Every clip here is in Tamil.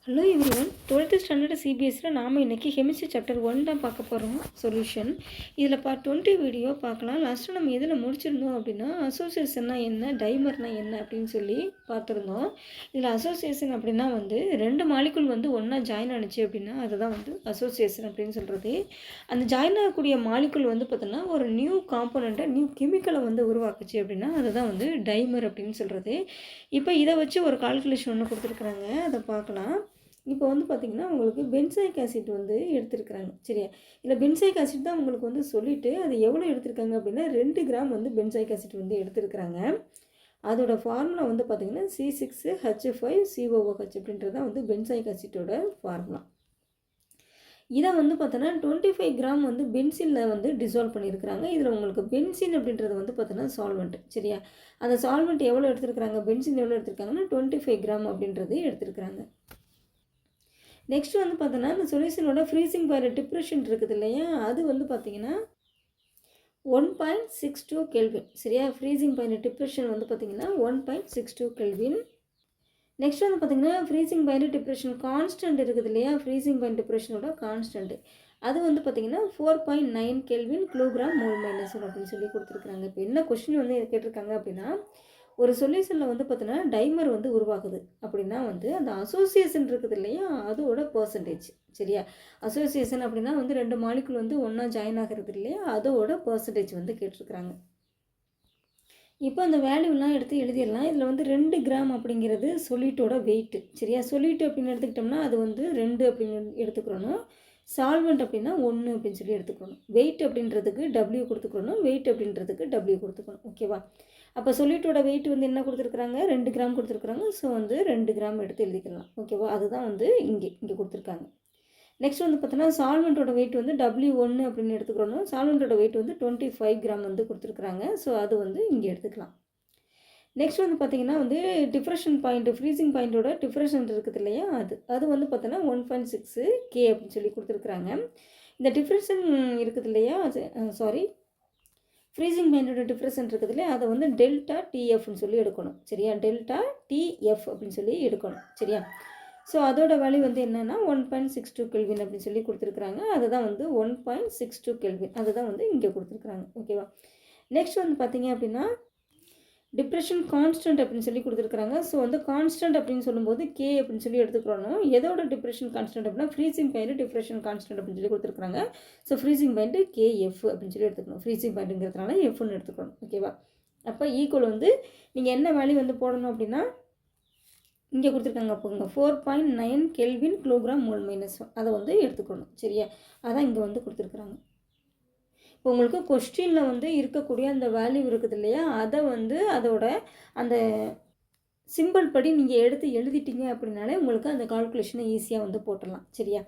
ஹலோ எவ்ரிவன், 12th ஸ்டாண்டர்ட் சிபிஎஸ்சியில் நாம் இன்றைக்கி கெமிஸ்ட்ரி சாப்டர் 1 தான் பார்க்க போகிறோம். சொல்யூஷன் இதில் பார்ட் 20 வீடியோ பார்க்கலாம். லாஸ்ட்டாக நம்ம எதில் முடிச்சிருந்தோம் அப்படின்னா அசோசியேஷன்னா என்ன, டைமர்னா என்ன அப்படின்னு சொல்லி பார்த்துருந்தோம். இதில் அசோசியேஷன் அப்படின்னா ரெண்டு மாலிகுல் ஒன்றா ஜாயின் ஆனிச்சு அப்படின்னா அதுதான் அசோசியேஷன் அப்படின்னு சொல்கிறது. அந்த ஜாயின் ஆகக்கூடிய மாலிகுல் பார்த்தோன்னா ஒரு நியூ காம்போனண்ட்டை, நியூ கெமிக்கலை உருவாக்குச்சு அப்படின்னா அதுதான் டைமர் அப்படின்னு சொல்கிறது. இப்போ இதை வச்சு ஒரு கால்குலேஷன் ஒன்று கொடுத்துருக்குறாங்க, அதை பார்க்கலாம். இப்போ பார்த்திங்கன்னா உங்களுக்கு பென்சாயிக் ஆசிட் எடுத்துருக்குறாங்க. சரியா, இல்லை பென்சாயிக் ஆசிட் தான் உங்களுக்கு சொல்லிவிட்டு அது எவ்வளோ எடுத்திருக்காங்க அப்படின்னா 2 கிராம் பென்சாயிக் ஆசிட் எடுத்துருக்குறாங்க. அதோட ஃபார்முலா பார்த்திங்கன்னா C6H5COOH அப்படின்றது தான் பென்சாயிக் ஆசிட்டோட ஃபார்முலா. இதை பார்த்தோன்னா 25 கிராம் பென்சினில் டிசால்வ் பண்ணியிருக்கிறாங்க. இதில் உங்களுக்கு பென்சின் அப்படின்றது பார்த்தோன்னா சால்வெண்ட். சரியா, அந்த சால்வெண்ட் எவ்வளோ எடுத்துருக்குறாங்க, பென்சின் எவ்வளோ எடுத்துருக்காங்கன்னா 25 கிராம் அப்படின்றது எடுத்துருக்குறாங்க. நெக்ஸ்ட் பார்த்தோன்னா இந்த சொல்யூஷனோட ஃப்ரீசிங் பாயிண்ட் டிப்ரெஷன் இருக்குது இல்லையா, அது பார்த்திங்கன்னா 1.62 கெல்வின். சரியா, ஃப்ரீசிங் பாயிண்ட் டிப்ரெஷன் பார்த்திங்கன்னா 1.62 கெல்வின். நெக்ஸ்ட் பார்த்திங்கன்னா ஃப்ரீசிங் பாயிண்ட் டிப்ரெஷன் கான்ஸ்டன்ட் இருக்குது இல்லையா, ஃப்ரீசிங் பாயிண்ட் டிப்ரெஷனோட கான்ஸ்டன்ட் அது பார்த்திங்கன்னா 4.9 கெல்வின் கிலோகிராம் மோல் மைனஸ் அப்படின்னு சொல்லி கொடுத்துருக்குறாங்க. இப்போ என்ன கொஸ்டின் கேட்டிருக்காங்க அப்படின்னா, ஒரு சொல்யூஷனில் பார்த்தோன்னா டைமர் உருவாகுது அப்படின்னா அந்த அசோசியேஷன் இருக்குது இல்லையா, அதோட பர்சன்டேஜ். சரியா, அசோசியேஷன் அப்படின்னா ரெண்டு மாலிகுல் ஒன்றா ஜாயின் ஆகிறது இல்லையா, அதோட பர்சன்டேஜ் கேட்டிருக்கிறாங்க. இப்போ அந்த வேல்யூலாம் எடுத்து எழுதிடலாம். இதில் 2 கிராம் அப்படிங்கிறது சொல்யூட்டோட வெயிட்டு. சரியா, சொல்யூட் அப்படின்னு எடுத்துக்கிட்டோம்னா அது 2 அப்படின்னு எடுத்துக்கிறணும். சால்வெண்ட் அப்படின்னா 1 அப்படின்னு சொல்லி எடுத்துக்கணும். வெயிட் அப்படின்றதுக்கு W கொடுத்துக்கணும், வெயிட் அப்படின்றதுக்கு W கொடுத்துக்கணும். ஓகேவா, அப்போ சொல்யூட்டோட வெயிட் என்ன கொடுத்துருக்குறாங்க, 2 கிராம் கொடுத்துருக்குறாங்க. ஸோ 2 கிராம் எடுத்து எழுதிக்கலாம். ஓகேவா, அதுதான் இங்கே கொடுத்துருக்காங்க. நெக்ஸ்ட் பார்த்தோன்னா சால்வெண்ட்டோட வெயிட் W1 அப்படின்னு எடுத்துக்கிறோம். சால்வெண்ட்டோட வெயிட் 25 கிராம் கொடுத்துருக்குறாங்க. ஸோ அது இங்கே எடுத்துக்கலாம். நெக்ஸ்ட் பார்த்திங்கன்னா டிஃப்ரெஷன் பாயிண்ட், ஃப்ரீசிங் பாயிண்ட்டோட டிஃப்ரெஷன் இருக்குது இல்லையா, அது பார்த்தோன்னா 1.6 K அப்படின்னு சொல்லி கொடுத்துருக்குறாங்க. இந்த டிஃப்ரெஷன் இருக்குது இல்லையா, ஃப்ரீசிங் பாயிண்டோட டிஃப்ரெஷன் இருக்குது இல்லையா, அதை டெல்டா TFன்னு சொல்லி எடுக்கணும். சரியா, டெல்டா TF அப்படின்னு சொல்லி எடுக்கணும். சரியா, ஸோ அதோட வேல்யூ என்னென்னா 1.62 கெல்வின் அப்படின்னு சொல்லி கொடுத்துருக்குறாங்க. அதுதான் 1.62 கெல்வின், அதுதான் இங்கே கொடுத்துருக்குறாங்க. ஓகேவா, நெக்ஸ்ட் பார்த்திங்க அப்படின்னா டிப்ரெஷன் கான்ஸ்டன்ட் அப்படின்னு சொல்லி கொடுத்துருக்குறாங்க. ஸோ கான்ஸ்டன்ட் அப்படின்னு சொல்லும்போது K அப்படின்னு சொல்லி எடுத்துக்கிறோம். எதோட டிப்ரெஷன் கான்ஸ்டன்ட் அப்படின்னா ஃப்ரீசிங் பாயிண்ட் டிப்ரெஷன் கான்ஸ்டன்ட் அப்படின்னு சொல்லி கொடுத்துருக்குறாங்க. ஸோ ஃப்ரீசிங் பாயிண்ட் KF அப்படின்னு சொல்லி எடுத்துக்கணும். ஃப்ரீசிங் பாயிண்ட்டுங்கிறதுனால Fன்னு எடுத்துக்கணும். ஓகேவா, அப்போ ஈக்குவல் நீங்கள் என்ன வேல்யூ போடணும் அப்படின்னா இங்கே கொடுத்துருக்காங்க. அப்போங்க 4.9 கெல்வின் கிலோகிராம் மோல் மைனஸ் அதை எடுத்துக்கணும். சரியா, அதான் இங்கே கொடுத்துருக்குறாங்க. இப்போ உங்களுக்கு கொஸ்டினில் இருக்கக்கூடிய அந்த வேல்யூ இருக்குது இல்லையா, அதை அதோட அந்த சிம்பிள் படி நீங்கள் எடுத்து எழுதிட்டீங்க அப்படின்னாலே உங்களுக்கு அந்த கால்குலேஷனை ஈஸியாக போட்டுடலாம். சரியா,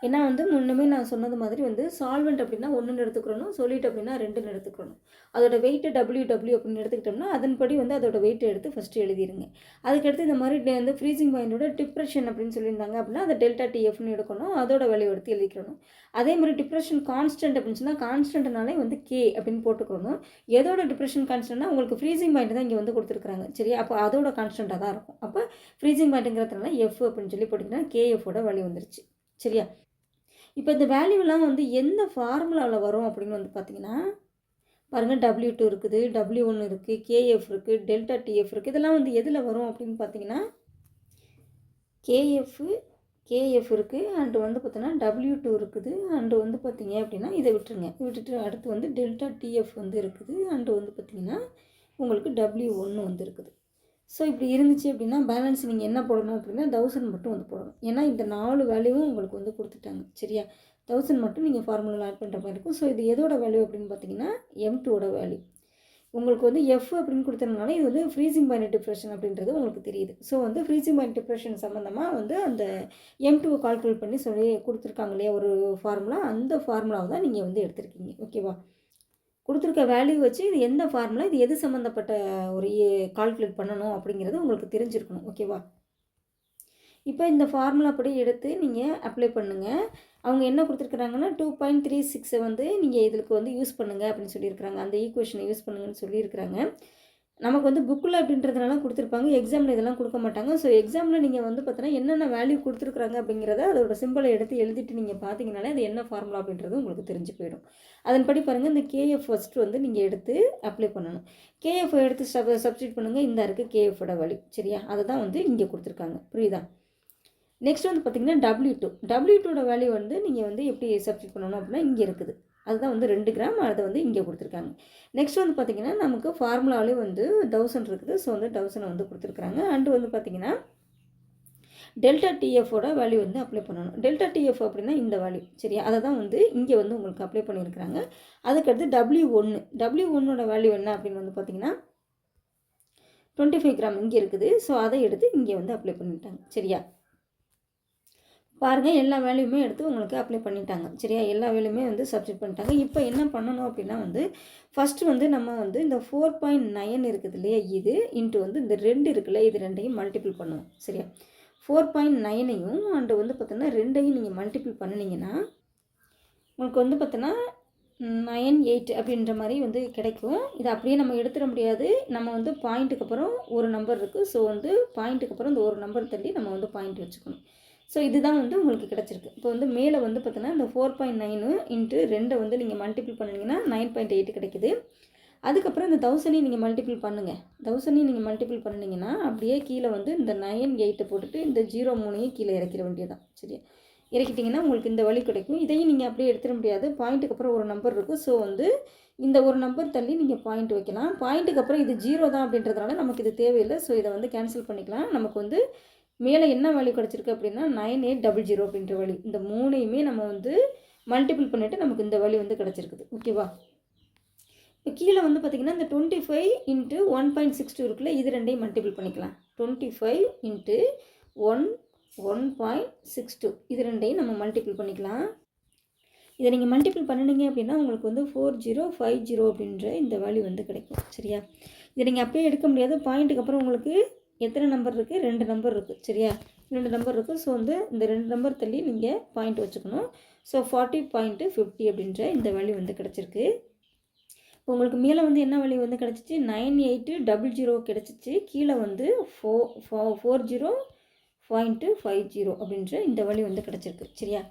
ஏன்னா முன்னமே நான் சொன்னது மாதிரி சால்வெண்ட் அப்படின்னா 1 எடுத்துக்கிறணும், சொல்யூட் அப்படின்னா 2 எடுத்துக்கிறணும். அதோட வெயிட்டு WW அப்படின்னு எடுத்துக்கிட்டோம்னா அதன்படி அதோட வெயிட்டை எடுத்து ஃபஸ்ட்டு எழுதிடுங்க. அதுக்கடுத்து இந்த மாதிரி ஃப்ரீசிங் பாயிண்டோட டிப்ரெஷன் அப்படின்னு சொல்லியிருந்தாங்க அப்படின்னா அதை டெல்டா TFன்னு எடுக்கணும், அதோட வேல்யூ எடுத்து எழுதிக்கணும். அதே மாதிரி டிப்ரெஷன் கான்ஸ்டன்ட் அப்படின்னு சொன்னால் கான்ஸ்டன்ட்னாலே K அப்படின்னு போட்டுக்கணும். எதோட டிப்ரெஷன் கான்ஸ்டன்ட்னா உங்களுக்கு ஃப்ரீசிங் பாயிண்ட் தான் இங்கே கொடுத்துருக்குறாங்க. சரியா, அப்போ அதோட கான்ஸ்டண்ட்டாக தான் இருக்கும். அப்போ ஃப்ரீசிங் பாயிண்ட்டுங்கிறதுனால F அப்படின்னு சொல்லி போட்டிங்கன்னா KFோட வேல்யூ வந்துருச்சு. சரியா, இப்போ இந்த வேல்யூலாம் எந்த ஃபார்முலாவில் வரும் அப்படின்னு பார்த்திங்கன்னா பாருங்கள், W2 இருக்குது, W1 இருக்குது, KF இருக்குது, டெல்டா TF இருக்குது. இதெல்லாம் எதில் வரும் அப்படின்னு பார்த்தீங்கன்னா KF இருக்குது அண்டு பார்த்தோன்னா W2 இருக்குது அண்டு பார்த்திங்க அப்படின்னா இதை விட்டுருங்க. விட்டுட்டு அடுத்து டெல்டா TF இருக்குது அண்டு பார்த்திங்கன்னா உங்களுக்கு W1 இருக்குது. ஸோ இப்படி இருந்துச்சு அப்படின்னா பேலன்ஸ் நீங்கள் என்ன போடணும் அப்படின்னா 1000 மட்டும் போடணும். ஏன்னா இந்த 4 வேல்யூவும் உங்களுக்கு கொடுத்துட்டாங்க. சரியா, 1000 மட்டும் நீங்கள் ஃபார்முலாவில் ஆட் பண்ணுற மாதிரி இருக்கும். ஸோ இது எதோட வேல்யூ அப்படின்னு பார்த்தீங்கன்னா M2ஓட வேல்யூ. உங்களுக்கு F அப்படின்னு கொடுத்ததுனால இது ஃப்ரீசிங் பாயிண்ட் டிப்ரெஷன் அப்படின்றது உங்களுக்கு தெரியுது. ஸோ ஃப்ரீசிங் பாயிண்ட் டிப்ரெஷன் சம்மந்தமாக அந்த M2 கால்குலேட் பண்ணி சொல்லி கொடுத்துருக்காங்க இல்லையா ஒரு ஃபார்முலா, அந்த ஃபார்முலாவை தான் நீங்கள் எடுத்திருக்கீங்க. ஓகேவா, கொடுத்துருக்க வேல்யூ வச்சு இது எந்த ஃபார்முலா, இது எது சம்மந்தப்பட்ட ஒரு கால்குலேட் பண்ணணும் அப்படிங்கிறது உங்களுக்கு தெரிஞ்சிருக்கணும். ஓகேவா, இப்போ இந்த ஃபார்முலா படி எடுத்து நீங்கள் அப்ளை பண்ணுங்கள். அவங்க என்ன கொடுத்துருக்குறாங்கன்னா 2.36 நீங்கள் இதுக்கு யூஸ் பண்ணுங்கள் அப்படின்னு சொல்லியிருக்கிறாங்க. அந்த ஈக்குவேஷனை யூஸ் பண்ணுங்கன்னு சொல்லியிருக்கிறாங்க. நமக்கு வந்து புக்கில் அப்படின்றதுனால கொடுத்துருப்பாங்க, எக்ஸாமில் இதெல்லாம் கொடுக்க மாட்டாங்க. ஸோ எக்ஸாமில் நீங்கள் வந்து பார்த்தீங்கன்னா என்னென்ன வேல்யூ கொடுத்துருக்குறாங்க அப்படிங்கிறத அதோட சிம்பிளை எடுத்து எழுதிட்டு நீங்கள் பார்த்தீங்கனாலே அது என்ன ஃபார்முலா அப்படின்றது உங்களுக்கு தெரிஞ்சு போயிடும். அதன்படி பாருங்கள், இந்த கேஎஃப் ஃபஸ்ட்டு வந்து நீங்கள் எடுத்து அப்ளை பண்ணணும். கேஎஃப் எடுத்து சப்ஸ்டியூட் பண்ணுங்கள். இந்த இருக்குது கேஎஃபோட வேல்யூ. சரியா, அதை தான் வந்து இங்கே கொடுத்துருக்காங்க. புரியுதா? நெக்ஸ்ட் வந்து பார்த்திங்கன்னா டபிள்யூ டூட வேல்யூ வந்து நீங்கள் வந்து எப்படி சப்ஸ்டியூட் பண்ணணும் அப்படின்னா இங்கே இருக்குது. அதுதான் வந்து 2 கிராம். அதை வந்து இங்கே கொடுத்துருக்காங்க. நெக்ஸ்ட் வந்து பார்த்திங்கன்னா நமக்கு ஃபார்முலாவிலே வந்து 1000 இருக்குது. ஸோ வந்து 1000 வந்து கொடுத்துருக்குறாங்க. அண்டு வந்து பார்த்திங்கன்னா டெல்டா டிஎஃபோட வேல்யூ வந்து அப்ளை பண்ணணும். டெல்டா டிஎஃப் அப்படின்னா இந்த வேல்யூ. சரியா, அதை தான் வந்து இங்கே வந்து உங்களுக்கு அப்ளை பண்ணியிருக்கிறாங்க. அதுக்கடுத்து டபிள்யூ1ஓட வேல்யூ என்ன அப்படின்னு வந்து பார்த்திங்கன்னா 25 கிராம் இங்கே இருக்குது. ஸோ அதை எடுத்து இங்கே வந்து அப்ளை பண்ணிட்டாங்க. சரியா, பாருங்கள், எல்லா வேல்யூமே எடுத்து உங்களுக்கு அப்ளை பண்ணிட்டாங்க. சரியா, எல்லா வேல்யூமே வந்து சப்ஸ்டியூட் பண்ணிட்டாங்க. இப்போ என்ன பண்ணணும் அப்படின்னா வந்து ஃபஸ்ட்டு வந்து நம்ம வந்து இந்த 4.9 இருக்குது இல்லையா, இது இன்ட்டு வந்து இந்த 2 இருக்குல்ல, இது 2ஐயும் மல்டிபிள் பண்ணுவோம். சரியா, 4.9ஐயும் அண்டு வந்து பார்த்தோன்னா 2ஐயும் நீங்கள் மல்டிபிள் பண்ணினீங்கன்னா உங்களுக்கு வந்து பார்த்தோன்னா 98 அப்படின்ற மாதிரி வந்து கிடைக்கும். இது அப்படியே நம்ம எடுத்துட முடியாது. நம்ம வந்து பாயிண்ட்டுக்கு அப்புறம் ஒரு நம்பர் இருக்குது. ஸோ வந்து பாயிண்ட்டுக்கு அப்புறம் இந்த ஒரு நம்பர் தள்ளி நம்ம வந்து பாயிண்ட் வச்சுக்கணும். ஸோ இதுதான் வந்து உங்களுக்கு கிடச்சிருக்கு. இப்போ வந்து மேலே வந்து பார்த்தோன்னா இந்த 4.9 இன்ட்டு 2 வந்து நீங்கள் மல்டிபிள் பண்ணிங்கன்னா 9.8 கிடைக்குது. அதுக்கப்புறம் இந்த 1000ஐயும் நீங்கள் மல்டிபிள் பண்ணுங்கள். 1000ஐயும் நீங்கள் மல்டிபிள் பண்ணிங்கன்னா அப்படியே கீழே வந்து இந்த 98 போட்டுட்டு இந்த 03ஐயும் கீழே இறக்கிற வேண்டியதான். சரியா, இறக்கிட்டிங்கன்னா உங்களுக்கு இந்த வழி கிடைக்கும். இதையும் நீங்கள் அப்படியே எடுத்துட முடியாது. பாயிண்ட்டுக்கு அப்புறம் ஒரு நம்பர் இருக்குது. ஸோ வந்து இந்த ஒரு நம்பர் தள்ளி நீங்கள் பாயிண்ட் வைக்கலாம். பாயிண்ட்டுக்கு அப்புறம் இது 0 தான் அப்படின்றதுனால நமக்கு இது தேவையில்லை. ஸோ இதை வந்து கேன்சல் பண்ணிக்கலாம். நமக்கு வந்து மேலே என்ன வேல்யூ கிடச்சிருக்கு அப்படின்னா 9800 அப்படின்ற வேல்யூ. இந்த 3ஐயுமே நம்ம வந்து மல்டிபிள் பண்ணிவிட்டு நமக்கு இந்த வேல்யூ வந்து கிடச்சிருக்குது. ஓகேவா, இப்போ கீழே வந்து பார்த்திங்கன்னா இந்த 25 இன்ட்டு 1.62 இருக்குல்ல, இது 2ஐயும் மல்டிபிள் பண்ணிக்கலாம். 25 இன்ட்டு 1.62 இது 2ஐயும் நம்ம மல்டிபிள் பண்ணிக்கலாம். இதை நீங்கள் மல்டிபிள் பண்ணினீங்க அப்படின்னா உங்களுக்கு வந்து 4050 அப்படின்ற இந்த வேல்யூ வந்து கிடைக்கும். சரியா, இதை நீங்கள் அப்படியே எடுக்க முடியாது. பாயிண்ட்டுக்கு அப்புறம் உங்களுக்கு எத்தனை நம்பர் இருக்குது? 2 நம்பர் இருக்குது. சரியா, 2 நம்பர் இருக்குது. ஸோ வந்து இந்த 2 நம்பர் தள்ளி நீங்கள் பாயிண்ட் வச்சுக்கணும். ஸோ 40.50 அப்படின்ற இந்த வேல்யூ வந்து கிடச்சிருக்கு. இப்போ உங்களுக்கு மேலே வந்து என்ன வேல்யூ வந்து கிடச்சிச்சு? 9800 கிடச்சிச்சு. கீழே வந்து 40.50 அப்படின்ற இந்த வேல்யூ வந்து கிடச்சிருக்கு. சரியா,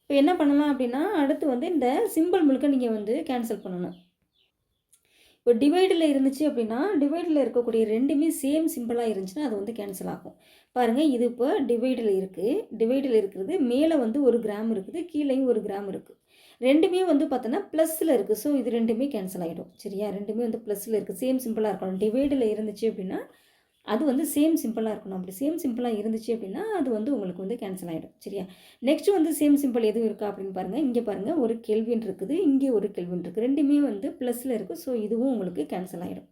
இப்போ என்ன பண்ணலாம் அப்படின்னா அடுத்து வந்து இந்த சிம்பிள் முழுக்க நீங்கள் வந்து கேன்சல் பண்ணணும். இப்போ டிவைடில் இருந்துச்சு அப்படின்னா டிவைடில் இருக்கக்கூடிய 2மே சேம் சிம்பிளாக இருந்துச்சுன்னா அது வந்து கேன்சல் ஆகும். பாருங்கள், இது இப்போ டிவைடில் இருக்குது. டிவைடில் இருக்கிறது மேலே வந்து 1 கிராம் இருக்குது, கீழேயும் 1 கிராம் இருக்குது. 2மே வந்து பார்த்தோன்னா ப்ளஸில் இருக்குது. ஸோ இது 2மே கேன்சல் ஆகிடும். சரியா, 2மே வந்து ப்ளஸில் இருக்குது. சேம் சிம்பிளாக இருக்கணும். டிவைடில் இருந்துச்சு அப்படின்னா அது வந்து சேம் சிம்பிளாக இருக்கணும். அப்படி சேம் சிம்பிளாக இருந்துச்சு அப்படின்னா அது வந்து உங்களுக்கு வந்து கேன்சல் ஆகிடும். சரியா, நெக்ஸ்ட்டு வந்து சேம் சிம்பிள் எதுவும் இருக்கா அப்படின்னு பாருங்கள். இங்கே பாருங்கள், ஒரு கெல்வின் இருக்குது, இங்கே ஒரு கெல்வின் இருக்குது. 2மே வந்து ப்ளஸில் இருக்குது. ஸோ இதுவும் உங்களுக்கு கேன்சல் ஆகிடும்.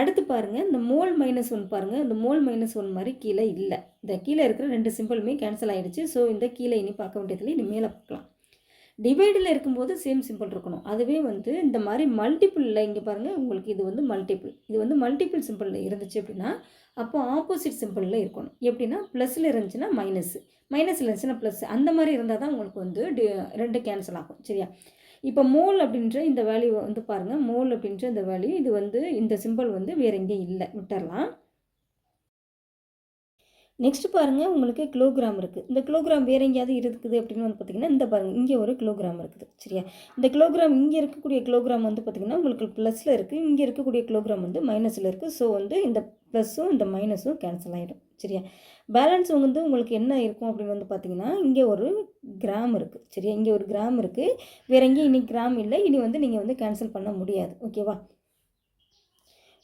அடுத்து பாருங்கள், இந்த மோல் -1 பாருங்கள். இந்த மோல் -1 மாதிரி கீழே இல்லை. இந்த கீழே இருக்கிற 2 சிம்பிளுமே கேன்சல் ஆகிடுச்சு. ஸோ இந்த கீழே இனி பார்க்க வேண்டியதில்லை, இனி மேலே பார்க்கலாம். டிவைடில் இருக்கும்போது சேம் சிம்பிள் இருக்கணும். அதுவே வந்து இந்த மாதிரி மல்டிபிளில் இங்கே பாருங்கள், உங்களுக்கு இது வந்து மல்டிபிள், இது வந்து மல்டிபிள் சிம்பிளில் இருந்துச்சு அப்படின்னா அப்போ ஆப்போசிட் சிம்பிளில் இருக்கணும். எப்படின்னா ப்ளஸில் இருந்துச்சுன்னா மைனஸில் இருந்துச்சுன்னா ப்ளஸ், அந்த மாதிரி இருந்தால் தான் உங்களுக்கு வந்து 2 கேன்சல் ஆகும். சரியா, இப்போ மோல் அப்படின்ற இந்த வேல்யூ வந்து பாருங்கள், மோல் அப்படின்ற இந்த வேல்யூ இது வந்து இந்த சிம்பிள் வந்து வேறு எங்கேயும் இல்லை, விட்டுறலாம். நெக்ஸ்ட் பாருங்கள், உங்களுக்கு கிலோகிராம் இருக்குது. இந்த கிலோகிராம் வேறு எங்கேயாவது இருக்குது அப்படின்னு வந்து பார்த்திங்கன்னா இந்த பாருங்கள், இங்கே ஒரு கிலோகிராம் இருக்குது. சரியா, இந்த கிலோகிராம் இங்கே இருக்கக்கூடிய கிலோகிராம் வந்து பார்த்திங்கன்னா உங்களுக்கு ப்ளஸில் இருக்குது, இங்கே இருக்கக்கூடிய கிலோகிராம் வந்து மைனஸில் இருக்குது. ஸோ வந்து இந்த ப்ளஸ்ஸும் இந்த மைனஸும் கேன்சல் ஆகிடும். சரியா, பேலன்ஸ் வந்து உங்களுக்கு என்ன இருக்கும் அப்படின்னு வந்து பார்த்திங்கன்னா இங்கே ஒரு கிராம் இருக்குது. சரியா, இங்கே ஒரு கிராம் இருக்குது. வேறு எங்கேயும் இனி கிராம் இல்லை. இனி வந்து நீங்கள் வந்து கேன்சல் பண்ண முடியாது. ஓகேவா,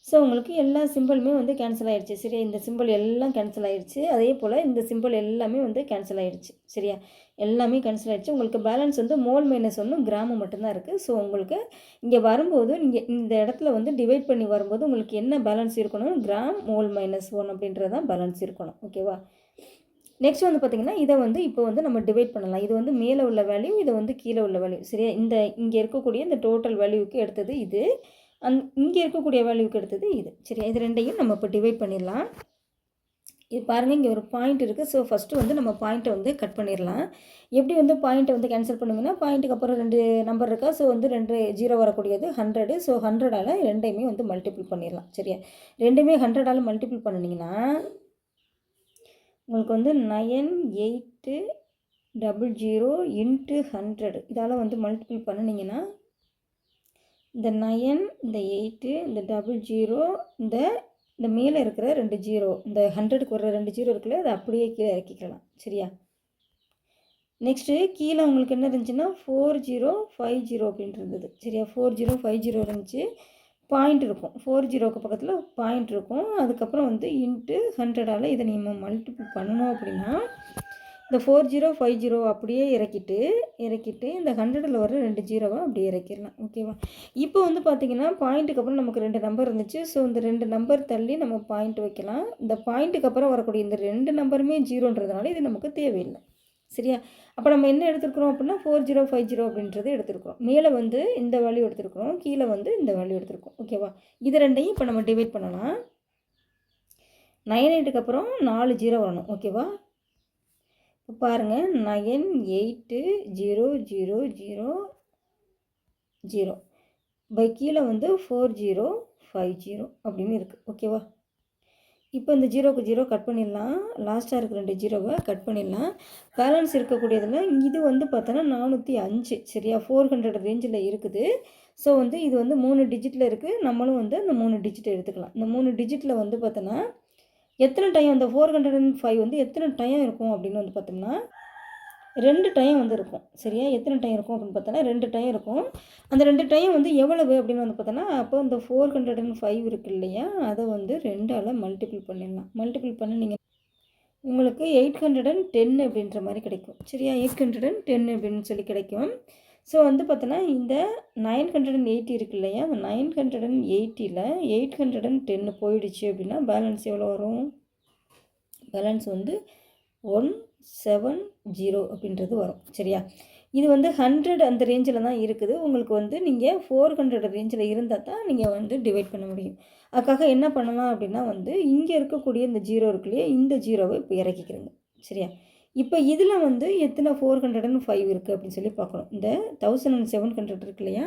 ஸோ உங்களுக்கு எல்லா சிம்பிளுமே வந்து கேன்சல் ஆகிடுச்சு. சரியா, இந்த சிம்பிள் எல்லாம் கேன்சல் ஆகிடுச்சு. அதே போல் இந்த சிம்பிள் எல்லாமே வந்து கேன்சல் ஆகிடுச்சு. சரியா, எல்லாமே கேன்சல் ஆகிடுச்சு. உங்களுக்கு பேலன்ஸ் வந்து மோல் -1 கிராமு மட்டும்தான் இருக்குது. ஸோ உங்களுக்கு இங்கே வரும்போது நீங்கள் இந்த இடத்துல வந்து டிவைட் பண்ணி வரும்போது உங்களுக்கு என்ன பேலன்ஸ் இருக்கணும்? கிராம் மோல் -1 அப்படின்றது தான் பேலன்ஸ் இருக்கணும். ஓகேவா, நெக்ஸ்ட் வந்து பார்த்திங்கன்னா இதை வந்து இப்போ வந்து நம்ம டிவைட் பண்ணலாம். இது வந்து மேலே உள்ள வேல்யூ, இதை வந்து கீழே உள்ள வேல்யூ. சரியா, இங்கே இருக்கக்கூடிய இந்த டோட்டல் வேல்யூவுக்கு எடுத்தது இது, இங்கே இருக்கக்கூடிய வேல்யூக்கு எடுத்தது இது. சரியா, இது 2ஐயும் நம்ம இப்போ டிவைட் பண்ணிடலாம். இது பாருங்கள், இங்கே ஒரு பாயிண்ட் இருக்குது. ஸோ ஃபஸ்ட்டு வந்து நம்ம பாயிண்ட்டை வந்து கட் பண்ணிடலாம். எப்படி வந்து பாயிண்ட்டை வந்து கேன்சல் பண்ணுங்கன்னா, பாயிண்ட்டுக்கு அப்புறம் 2 நம்பர் இருக்கா, ஸோ வந்து 2 0 வரக்கூடியது 100. ஸோ 100ஆல் ரெண்டையுமே வந்து மல்டிபிள் பண்ணிடலாம். சரியா, ரெண்டுமே 100ஆல் மல்டிபிள் பண்ணினீங்கன்னா உங்களுக்கு வந்து 9800 இன்ட்டு 100 இதால் வந்து மல்டிபிள் பண்ணினீங்கன்னா இந்த 9, இந்த 8, இந்த 00, இந்த இந்த மேலே இருக்கிற 2 0, இந்த 100க்கு வர 2 0 இருக்குல்ல, அதை அப்படியே கீழே இறக்கிக்கலாம். சரியா, நெக்ஸ்ட்டு கீழே உங்களுக்கு என்ன இருந்துச்சுன்னா 4050 அப்படின்ட்டு இருந்தது. சரியா, 4050 இருந்துச்சு. பாயிண்ட் இருக்கும், 40க்கு பக்கத்தில் பாயிண்ட் இருக்கும். அதுக்கப்புறம் வந்து இன்ட்டு 100ஆல் இதை நம்ம மல்டிபிள் பண்ணணும். அப்படின்னா இந்த 4050 அப்படியே இறக்கிட்டு இந்த 100ல் வர 2 0வை அப்படியே இறக்கிடலாம். ஓகேவா, இப்போ வந்து பார்த்திங்கன்னா பாயிண்ட்டுக்கு அப்புறம் நமக்கு 2 நம்பர் இருந்துச்சு. ஸோ இந்த 2 நம்பர் தள்ளி நம்ம பாயிண்ட் வைக்கலாம். இந்த பாயிண்ட்டுக்கு அப்புறம் வரக்கூடிய இந்த 2 நம்பருமே 0ன்றதுனால இது நமக்கு தேவையில்லை. சரியா, அப்போ நம்ம என்ன எடுத்துருக்குறோம் அப்படின்னா 4050 அப்படின்றது எடுத்துருக்குறோம். மேலே வந்து இந்த வேல்யூ எடுத்துருக்குறோம், கீழே வந்து இந்த வேல்யூ எடுத்துருக்கோம். ஓகேவா, இது ரெண்டையும் இப்போ நம்ம டிவைட் பண்ணலாம். 98க்கு அப்புறம் 4 0 வரணும். ஓகேவா, இப்போ பாருங்கள் 980000 பை கீழே வந்து 4050 அப்படின்னு இருக்குது. ஓகேவா, இப்போ இந்த 0க்கு 0 கட் பண்ணிடலாம். லாஸ்ட்டாக இருக்கிற 2 0வை கட் பண்ணிடலாம். பேலன்ஸ் இருக்கக்கூடியதில் இது வந்து பார்த்தோன்னா 405. சரியா, 400 ரேஞ்சில் இருக்குது. ஸோ வந்து இது வந்து 3 டிஜிட்டில் இருக்குது. நம்மளும் வந்து அந்த 3 டிஜிட்டை எடுத்துக்கலாம். இந்த 3 டிஜிட்டில் வந்து பார்த்தோன்னா எத்தனை டைம் அந்த 405 வந்து எத்தனை டைம் இருக்கும் அப்படின்னு வந்து பார்த்தோம்னா 2 டைம் வந்து இருக்கும். சரியா, எத்தனை டைம் இருக்கும் அப்படின்னு பார்த்தோன்னா 2 டைம் இருக்கும். அந்த 2 டைம் வந்து எவ்வளவு அப்படின்னு வந்து பார்த்தோன்னா, அப்போ இந்த 405 இருக்குது இல்லையா, அதை வந்து 2ஆல் மல்டிபிள் பண்ணிடலாம். மல்டிபிள் பண்ணி நீங்கள் உங்களுக்கு 810 அப்படின்ற மாதிரி கிடைக்கும். சரியா, 810 அப்படின்னு சொல்லி கிடைக்கும். ஸோ வந்து பார்த்தோன்னா இந்த 980 இருக்கு இல்லையா, அந்த 980ல் 810 போயிடுச்சு அப்படின்னா பேலன்ஸ் எவ்வளோ வரும்? பேலன்ஸ் வந்து 170 அப்படின்றது வரும். சரியா, இது வந்து 100 அந்த ரேஞ்சில் தான் இருக்குது. உங்களுக்கு வந்து நீங்கள் 400 ரேஞ்சில் இருந்தால் தான் நீங்கள் வந்து டிவைட் பண்ண முடியும். அதுக்காக என்ன பண்ணலாம் அப்படின்னா வந்து இங்கே இருக்கக்கூடிய இந்த 0 இருக்கு இல்லையா, இந்த 0வை இப்போ இறக்கிக்கிறங்க. சரியா, இப்போ இதில் வந்து எத்தனை 405 இருக்குது அப்படின்னு சொல்லி பார்க்கணும். இந்த 1700 இருக்கு இல்லையா,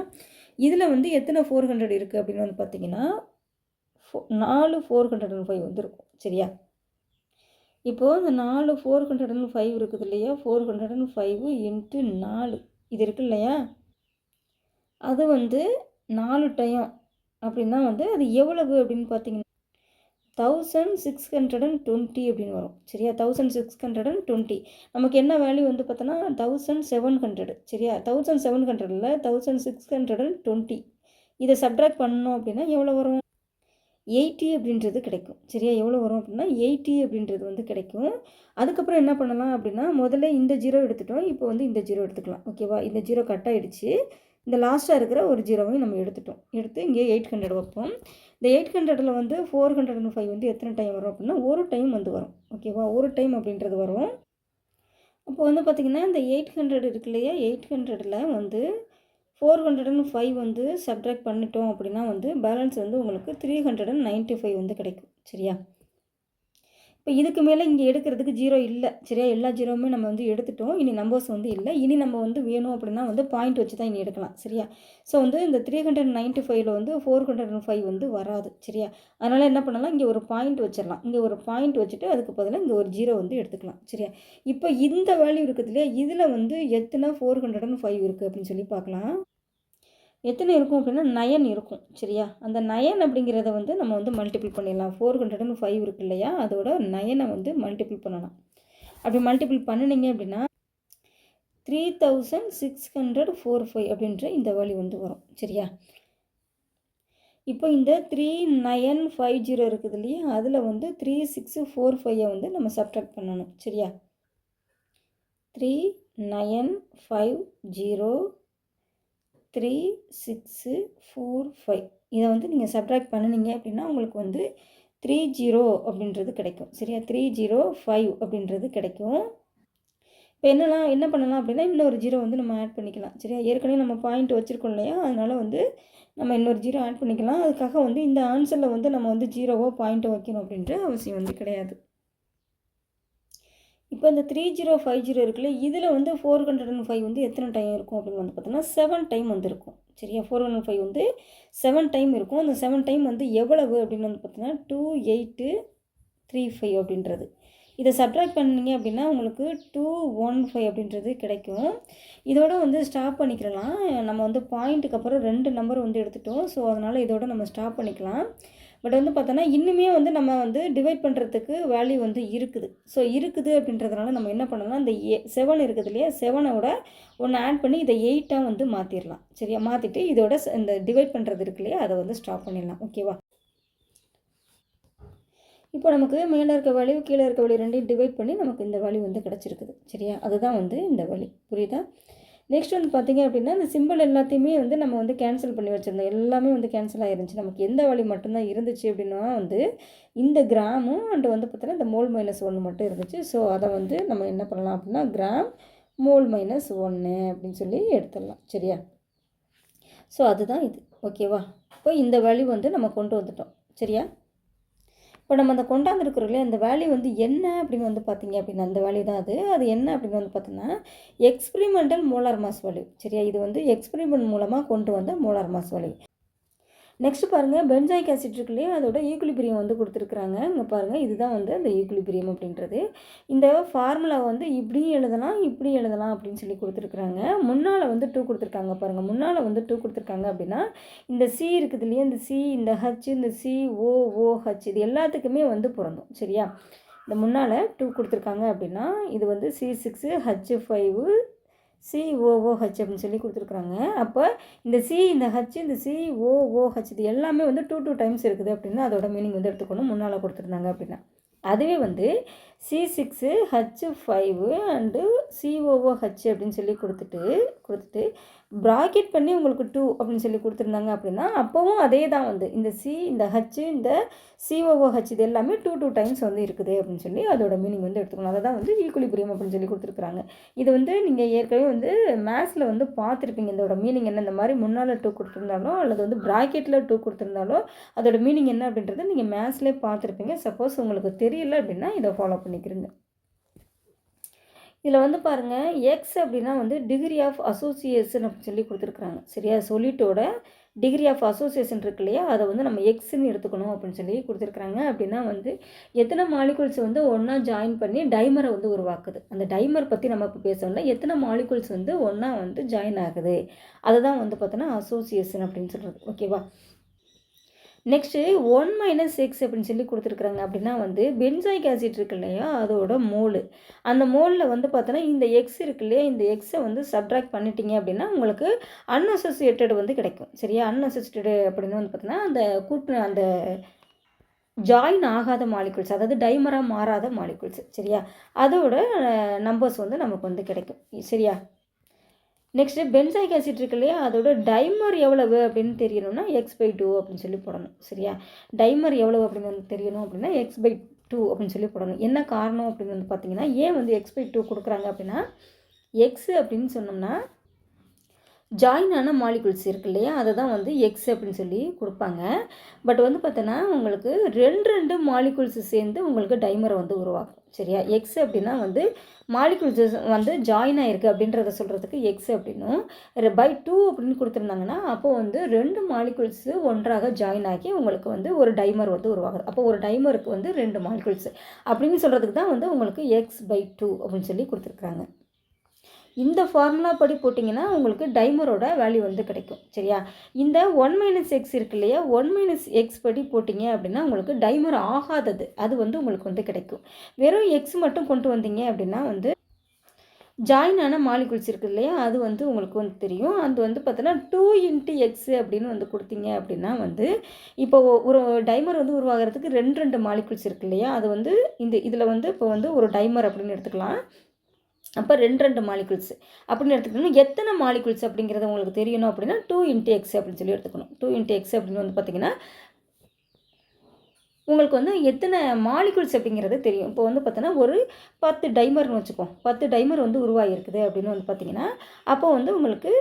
இதில் வந்து எத்தனை 400 இருக்குது அப்படின்னு வந்து பார்த்தீங்கன்னா 4 405 வந்து இருக்கும். சரியா, இப்போது இந்த 4 405 இருக்குது இல்லையா, 405 இன்ட்டு 4 இது இருக்குது இல்லையா, அது வந்து 4 டைம் அப்படின்னா வந்து அது எவ்வளவு அப்படின்னு பார்த்தீங்கன்னா 1620 அப்படின்னு வரும். சரியா, 1620 நமக்கு என்ன வேல்யூ வந்து பார்த்தோன்னா 1700. சரியா, 1700ல் 1620 இதை சப்ட்ராக்ட் பண்ணோம் அப்படின்னா எவ்வளோ வரும்? 80 அப்படின்றது கிடைக்கும். சரியா, எவ்வளோ வரும் அப்படின்னா 80 அப்படின்றது வந்து கிடைக்கும். அதுக்கப்புறம் என்ன பண்ணலாம் அப்படின்னா முதல்ல இந்த 0 எடுத்துட்டோம், இப்போ வந்து இந்த 0 எடுத்துக்கலாம். ஓகேவா, இந்த 0 கட் ஆகிடுச்சு. இந்த லாஸ்ட்டாக இருக்கிற ஒரு 0வையும் நம்ம எடுத்துட்டோம். எடுத்து இங்கே 800 வைப்போம். இந்த 800ல் வந்து 405 வந்து எத்தனை டைம் வரும் அப்படின்னா ஒரு டைம் வந்து வரும். ஓகேவா, ஒரு டைம் அப்படின்றது வரும். அப்போ வந்து பார்த்திங்கன்னா இந்த 800 இருக்கு இல்லையா, 800ல் வந்து 405 வந்து சப்ட்ராக்ட் பண்ணிட்டோம் அப்படின்னா வந்து பேலன்ஸ் வந்து உங்களுக்கு 395 வந்து கிடைக்கும். சரியா, இப்போ இதுக்கு மேலே இங்கே எடுக்கிறதுக்கு 0 இல்லை. சரியா, எல்லா 0வுமே நம்ம வந்து எடுத்துட்டோம். இனி நம்பர்ஸ் வந்து இல்லை. இனி நம்ம வந்து வேணும் அப்படின்னா வந்து பாயிண்ட் வச்சு தான் இனி எடுக்கலாம். சரியா, ஸோ வந்து இந்த 395ல் வந்து 405 வந்து வராது. சரியா, அதனால் என்ன பண்ணலாம், இங்கே ஒரு பாயிண்ட் வச்சிடலாம். இங்கே ஒரு பாயிண்ட் வச்சுட்டு அதுக்கு பதிலாக இங்கே ஒரு 0 வந்து எடுத்துக்கலாம். சரியா, இப்போ இந்த வேல்யூ இருக்குது இல்லையா, இதில் வந்து எத்தனை 405 இருக்குது அப்படின்னு சொல்லி பார்க்கலாம். எத்தனை இருக்கும் அப்படின்னா 9 இருக்கும். சரியா, அந்த 9 அப்படிங்கிறத வந்து நம்ம வந்து மல்டிபிள் பண்ணிடலாம். 405 இருக்கு இல்லையா, அதோட 9 வந்து மல்டிபிள் பண்ணலாம். அப்படி மல்டிபிள் பண்ணினீங்க அப்படின்னா 3645 அப்படின்ற இந்த வேல்யூ வந்து வரும். சரியா, இப்போ இந்த 3950 இருக்குது இல்லையா, அதில் வந்து 3645 வந்து நம்ம சப்ட்ராக்ட் பண்ணணும். சரியா, 3950 3645 இதை வந்து நீங்கள் சப்ட்ராக்ட் பண்ணினீங்க அப்படின்னா உங்களுக்கு வந்து 30 அப்படின்றது கிடைக்கும். சரியா, 305 அப்படின்றது கிடைக்கும். இப்போ என்ன பண்ணலாம் அப்படின்னா இன்னொரு 0 வந்து நம்ம ஆட் பண்ணிக்கலாம். சரியா, ஏற்கனவே நம்ம பாயிண்ட் வச்சுருக்கோம் இல்லையா, அதனால் வந்து நம்ம இன்னொரு 0 ஆட் பண்ணிக்கலாம். அதுக்காக வந்து இந்த ஆன்சரில் வந்து நம்ம வந்து 0வோ பாயிண்ட்டோ வைக்கணும் அப்படின்ற அவசியம் வந்து கிடையாது. இப்போ இந்த 3050 இருக்குல்ல, இதில் வந்து 405 வந்து எத்தனை டைம் இருக்கும் அப்படின்னு வந்து பார்த்தோன்னா 7 டைம் வந்து இருக்கும். சரியா, 405 வந்து 7 டைம் இருக்கும். அந்த 7 டைம் வந்து எவ்வளவு அப்படின்னு வந்து பார்த்தீங்கன்னா 2835 அப்படின்றது. இதை சப்ட்ராக்ட் பண்ணிங்க அப்படின்னா உங்களுக்கு 215 அப்படின்றது கிடைக்கும். இதோட வந்து ஸ்டாப் பண்ணிக்கலாம். நம்ம வந்து பாயிண்ட்டுக்கு அப்புறம் 2 நம்பர் வந்து எடுத்துட்டோம். ஸோ அதனால் இதோட நம்ம ஸ்டாப் பண்ணிக்கலாம். பட் வந்து பார்த்தோன்னா இன்னுமே வந்து நம்ம வந்து டிவைட் பண்ணுறதுக்கு வேல்யூ வந்து இருக்குது. ஸோ இருக்குது அப்படின்றதுனால நம்ம என்ன பண்ணலாம், இந்த 7 இருக்குது இல்லையா, 7ஓட ஒன்று ஆட் பண்ணி இதை 8ஆக வந்து மாற்றிடலாம். சரியா, மாற்றிட்டு இதோட இந்த டிவைட் பண்ணுறது இருக்கு இல்லையா, அதை வந்து ஸ்டாப் பண்ணிடலாம். ஓகேவா. இப்போ நமக்கு மேலே இருக்க வேல்யூ கீழே இருக்க வேல்யூ ரெண்டையும் டிவைட் பண்ணி நமக்கு இந்த வேல்யூ வந்து கிடச்சிருக்குது. சரியா, அதுதான் வந்து இந்த வேல்யூ. புரியுதா. நெக்ஸ்ட் வந்து பார்த்திங்க அப்படின்னா இந்த சிம்பிள் எல்லாத்தையுமே வந்து நம்ம வந்து கேன்சல் பண்ணி வச்சுருந்தோம். எல்லாமே வந்து கேன்சல் ஆகிருந்துச்சு. நமக்கு எந்த வேல்யூ மட்டும்தான் இருந்துச்சு அப்படின்னா வந்து இந்த கிராமும் அண்டு வந்து பார்த்தோன்னா இந்த மோல் -1 மட்டும் இருந்துச்சு. ஸோ அதை வந்து நம்ம என்ன பண்ணலாம் அப்படின்னா கிராம் மோல் -1 அப்படின்னு சொல்லி எடுத்துடலாம். சரியா, ஸோ அதுதான் இது. ஓகேவா. இப்போ இந்த வேல்யூ வந்து நம்ம கொண்டு வந்துட்டோம். சரியா, இப்போ நம்ம அந்த கொண்டாந்துருக்குறோம் இல்லையா, அந்த வேல்யூ வந்து என்ன அப்படின்னு வந்து பார்த்திங்க அப்படின்னா அந்த வேல்யூ தான் அது என்ன அப்படின்னு வந்து பார்த்தோன்னா எக்ஸ்பிரிமெண்டல் மோலார் மாஸ் வேல்யூ. சரியா, இது வந்து எக்ஸ்பிரிமெண்ட் மூலமாக கொண்டு வந்த மோலார் மாஸ் வேல்யூ. நெக்ஸ்ட் பாருங்கள், பென்சாயிக் ஆசிட் இருக்குல்லையே, அதோட ஈக்குலிபிரியம் வந்து கொடுத்துருக்குறாங்க. இங்கே பாருங்கள், இதுதான் வந்து அந்த ஈக்குலிபிரியம் அப்படின்றது. இந்த ஃபார்முலா வந்து இப்படியும் எழுதலாம் இப்படி எழுதலாம் அப்படின்னு சொல்லி கொடுத்துருக்குறாங்க. முன்னால் வந்து 2 கொடுத்துருக்காங்க பாருங்கள். முன்னால் வந்து 2 கொடுத்துருக்காங்க அப்படின்னா இந்த சி இருக்குது இல்லையா, இந்த சி, இந்த ஹச், இந்த COOH இது எல்லாத்துக்குமே வந்து பொருந்தும். சரியா, இந்த முன்னால் 2 கொடுத்துருக்காங்க அப்படின்னா இது வந்து C6H5 COOH அப்படின்னு சொல்லி கொடுத்துருக்குறாங்க. அப்போ இந்த சி, இந்த ஹச், இந்த COOH இது எல்லாமே வந்து 2 டைம்ஸ் இருக்குது அப்படின்னா அதோட மீனிங் வந்து எடுத்துக்கணும். முன்னால் கொடுத்துருந்தாங்க அப்படின்னா அதுவே வந்து C6H5 அண்டு COOH அப்படின்னு சொல்லி கொடுத்துட்டு ப்ராக்கெட் பண்ணி உங்களுக்கு 2 அப்படின்னு சொல்லி கொடுத்துருந்தாங்க அப்படின்னா அப்போவும் அதே தான் வந்து இந்த சி, இந்த ஹச், இந்த COOH இது எல்லாமே 2 டைம்ஸ் வந்து இருக்குது அப்படின்னு சொல்லி அதோட மீனிங் வந்து எடுத்துக்கணும். அதை தான் வந்து ஈக்குலிபிரியம் அப்படின்னு சொல்லி கொடுத்துருக்குறாங்க. இது வந்து நீங்கள் ஏற்கனவே வந்து மேத்ஸில் வந்து பார்த்துருப்பீங்க. இதோட மீனிங் என்ன, இந்த மாதிரி முன்னால் 2 கொடுத்துருந்தாலோ அல்லது வந்து ப்ராக்கெட்டில் 2 கொடுத்துருந்தாலோ அதோட மீனிங் என்ன அப்படின்றத நீங்கள் மேத்ஸ்லேயே பார்த்துருப்பீங்க. சப்போஸ் உங்களுக்கு தெரியல அப்படின்னா இதை ஃபாலோ பண்ணிக்கிறீங்க. இதில் வந்து பாருங்கள், எக்ஸ் அப்படின்னா வந்து டிகிரி ஆஃப் அசோசியேஷன் அப்படின்னு சொல்லி கொடுத்துருக்குறாங்க. சரியா, சொலிட்டோட டிகிரி ஆஃப் அசோசியேஷன் இருக்கு இல்லையா, அதை வந்து நம்ம எக்ஸ்ன்னு எடுத்துக்கணும் அப்படின்னு சொல்லி கொடுத்துருக்குறாங்க. அப்படின்னா வந்து எத்தனை மாலிகுல்ஸ் வந்து ஒன்றா ஜாயின் பண்ணி டைமரை வந்து உருவாக்குது. அந்த டைமர் பற்றி நம்ம இப்போ பேசணும்னா எத்தனை மாலிகுல்ஸ் வந்து ஒன்றா வந்து ஜாயின் ஆகுது, அதுதான் வந்து பார்த்தோன்னா அசோசியேஷன் அப்படின்னு சொல்கிறது. ஓகேவா. நெக்ஸ்ட்டு 1 - X அப்படின்னு சொல்லி கொடுத்துருக்குறாங்க. அப்படின்னா வந்து பென்சாயிக் ஆசிட் இருக்கு இல்லையா, அதோட மோலு. அந்த மோலில் வந்து பார்த்தோன்னா இந்த எக்ஸ் இருக்கு இல்லையா, இந்த எக்ஸை வந்து சப்ட்ராக்ட் பண்ணிட்டீங்க அப்படின்னா உங்களுக்கு அன்அசோசியேட்டட் வந்து கிடைக்கும். சரியா, அன்அசோசியேட்டட் அப்படின்னு வந்து பார்த்தோன்னா அந்த ஜாயின் ஆகாத மாலிகுல்ஸ், அதாவது டைமராக மாறாத மாலிகுல்ஸ். சரியா, அதோட நம்பர்ஸ் வந்து நமக்கு வந்து கிடைக்கும். சரியா, நெக்ஸ்ட்டு பென்சாயிக் ஆசிட் இருக்கு இல்லையா, அதோட டைமர் எவ்வளவு அப்படின்னு தெரியணும்னா X/2 அப்படின்னு சொல்லி போடணும். சரியா, டைமர் எவ்வளவு அப்படின்னு வந்து தெரியணும் அப்படின்னா X/2 அப்படின்னு சொல்லி போடணும். என்ன காரணம் அப்படின்னு வந்து பார்த்தீங்கன்னா ஏன் வந்து X/2 கொடுக்குறாங்க அப்படின்னா எக்ஸ் அப்படின்னு சொன்னோம்னா ஜாயின் ஆன மாலிகுல்ஸ் இருக்கு இல்லையா, அதை தான் வந்து எக்ஸ் அப்படின்னு சொல்லி கொடுப்பாங்க. பட் வந்து பார்த்தோன்னா உங்களுக்கு 2 மாலிகுல்ஸ் சேர்ந்து உங்களுக்கு டைமரை வந்து உருவாக்கும். சரியா, எக்ஸ் அப்படின்னா வந்து மாலிகுல்ஸ் வந்து ஜாயின் ஆகிருக்கு அப்படின்றத சொல்கிறதுக்கு எக்ஸ் அப்படின்னும், /2 அப்படின்னு கொடுத்துருந்தாங்கன்னா அப்போது வந்து 2 மாலிகுல்ஸு ஒன்றாக ஜாயின் ஆகி உங்களுக்கு வந்து ஒரு டைமர் வந்து உருவாகுது. அப்போ ஒரு டைமருக்கு வந்து 2 மாலிகுல்ஸ் அப்படின்னு சொல்கிறதுக்கு தான் வந்து உங்களுக்கு X/2 அப்படின்னு சொல்லி கொடுத்துருக்குறாங்க. இந்த ஃபார்முலா படி போட்டிங்கன்னா உங்களுக்கு டைமரோட வேல்யூ வந்து கிடைக்கும். சரியா, இந்த 1 - X இருக்கு இல்லையா, 1 - X படி போட்டிங்க அப்படின்னா உங்களுக்கு டைமர் ஆகாதது அது வந்து உங்களுக்கு வந்து கிடைக்கும். வெறும் எக்ஸ் மட்டும் கொண்டு வந்தீங்க அப்படின்னா வந்து ஜாயின் ஆன மாலிகுல்ஸ் இருக்குது இல்லையா, அது வந்து உங்களுக்கு வந்து தெரியும். அது வந்து பார்த்தோன்னா 2 × X அப்படின்னு வந்து கொடுத்தீங்க அப்படின்னா வந்து இப்போ ஒரு டைமர் வந்து உருவாகிறதுக்கு 2 மாலிகுல்ஸ் இருக்குது இல்லையா, அது வந்து இதில் வந்து இப்போ வந்து ஒரு டைமர் அப்படின்னு எடுத்துக்கலாம். அப்போ 2 மாலிகுல்ஸ் அப்படின்னு எடுத்துக்கணும். எத்தனை மாலிகுல்ஸ் அப்படிங்கிறது உங்களுக்கு தெரியணும் அப்படின்னா 2 × X அப்படின்னு சொல்லி எடுத்துக்கணும். 2 × X அப்படின்னு வந்து பார்த்திங்கன்னா உங்களுக்கு வந்து எத்தனை மாலிகுல்ஸ் அப்படிங்கிறது தெரியும். இப்போ வந்து பார்த்தோன்னா ஒரு 10 டைமர்னு வச்சுக்கோம். 10 டைமர் வந்து உருவாகிருக்குது அப்படின்னு வந்து பார்த்திங்கன்னா அப்போ வந்து உங்களுக்கு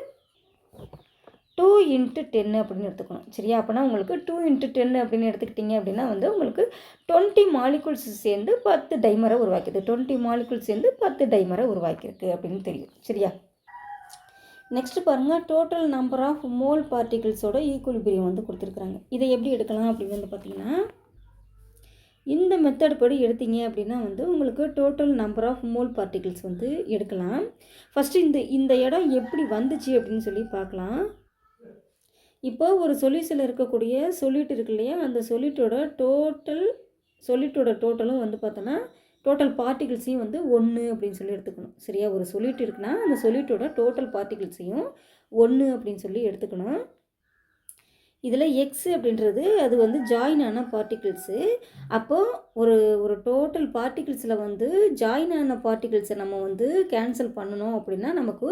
2 × 10 அப்படின்னு எடுத்துக்கணும். சரியா? அப்போனா உங்களுக்கு 2 × 10 அப்படின்னு எடுத்துக்கிட்டிங்க அப்படின்னா வந்து உங்களுக்கு 20 மாலிகுல்ஸ் சேர்ந்து 10 டைமரை உருவாக்கிது. 20 மாலிகுல்ஸ் சேர்ந்து 10 டைமரை உருவாக்கியிருக்கு அப்படின்னு தெரியும். சரியா? நெக்ஸ்ட் பாருங்கள், டோட்டல் நம்பர் ஆஃப் மோல் பார்ட்டிகிள்ஸோட ஈக்குவலிபிரியம் வந்து கொடுத்துருக்குறாங்க. இதை எப்படி எடுக்கலாம் அப்படின்னு வந்து பார்த்திங்கன்னா, இந்த மெத்தட் படி எடுத்தீங்க அப்படின்னா வந்து உங்களுக்கு total number of mole particles வந்து எடுக்கலாம். ஃபஸ்ட்டு இந்த இடம் எப்படி வந்துச்சு அப்படின்னு சொல்லி பார்க்கலாம். இப்போ ஒரு சொல்யூஷனில் இருக்கக்கூடிய சொல்யூட் இருக்கு இல்லையா, அந்த சொல்யூட்டோட டோட்டலும் வந்து பார்த்தோன்னா டோட்டல் பார்ட்டிகிள்ஸையும் வந்து 1 அப்படின்னு சொல்லி எடுத்துக்கணும். சரியா? ஒரு சொல்யூட் இருக்குன்னா அந்த சொல்யூட்டோட டோட்டல் பார்ட்டிகிள்ஸையும் 1 அப்படின்னு சொல்லி எடுத்துக்கணும். இதில் எக்ஸ் அப்படின்றது அது வந்து ஜாயின் ஆன பார்ட்டிகிள்ஸு. அப்போது ஒரு டோட்டல் பார்ட்டிகிள்ஸில் வந்து ஜாயின் ஆன பார்ட்டிகிள்ஸை நம்ம வந்து கேன்சல் பண்ணணும் அப்படின்னா நமக்கு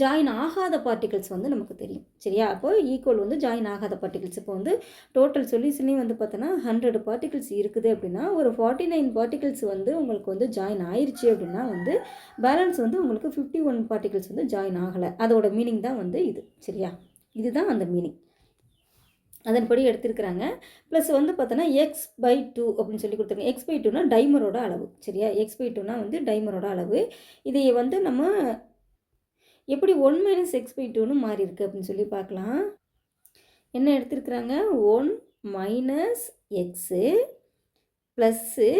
ஜாயின் ஆகாத பார்ட்டிகிள்ஸ் வந்து நமக்கு தெரியும். சரியா? அப்போது ஈக்குவல் வந்து ஜாயின் ஆகாத பார்ட்டிகிள்ஸ். இப்போ வந்து டோட்டல் சொல்யூஷன்லேயும் வந்து பார்த்தோன்னா 100 பார்ட்டிகிள்ஸ் இருக்குது அப்படின்னா ஒரு 49 பார்ட்டிகிள்ஸ் வந்து உங்களுக்கு வந்து ஜாயின் ஆயிடுச்சு அப்படின்னா வந்து பேலன்ஸ் வந்து உங்களுக்கு 51 பார்ட்டிகிள்ஸ் வந்து ஜாயின் ஆகலை. அதோட மீனிங் தான் வந்து இது. சரியா? இதுதான் அந்த மீனிங். அதன்படி எடுத்துருக்குறாங்க. ப்ளஸ் வந்து பார்த்தோன்னா x/2 அப்படின்னு சொல்லி கொடுத்துருங்க. x/2னா டைமரோட அளவு. சரியா? x/2னா வந்து டைமரோட அளவு. இதை வந்து நம்ம எப்படி 1 - x/2ன்னு மாறி இருக்குது அப்படின்னு சொல்லி பார்க்கலாம். என்ன எடுத்துருக்குறாங்க? 1 - x ப்ளஸ்ஸு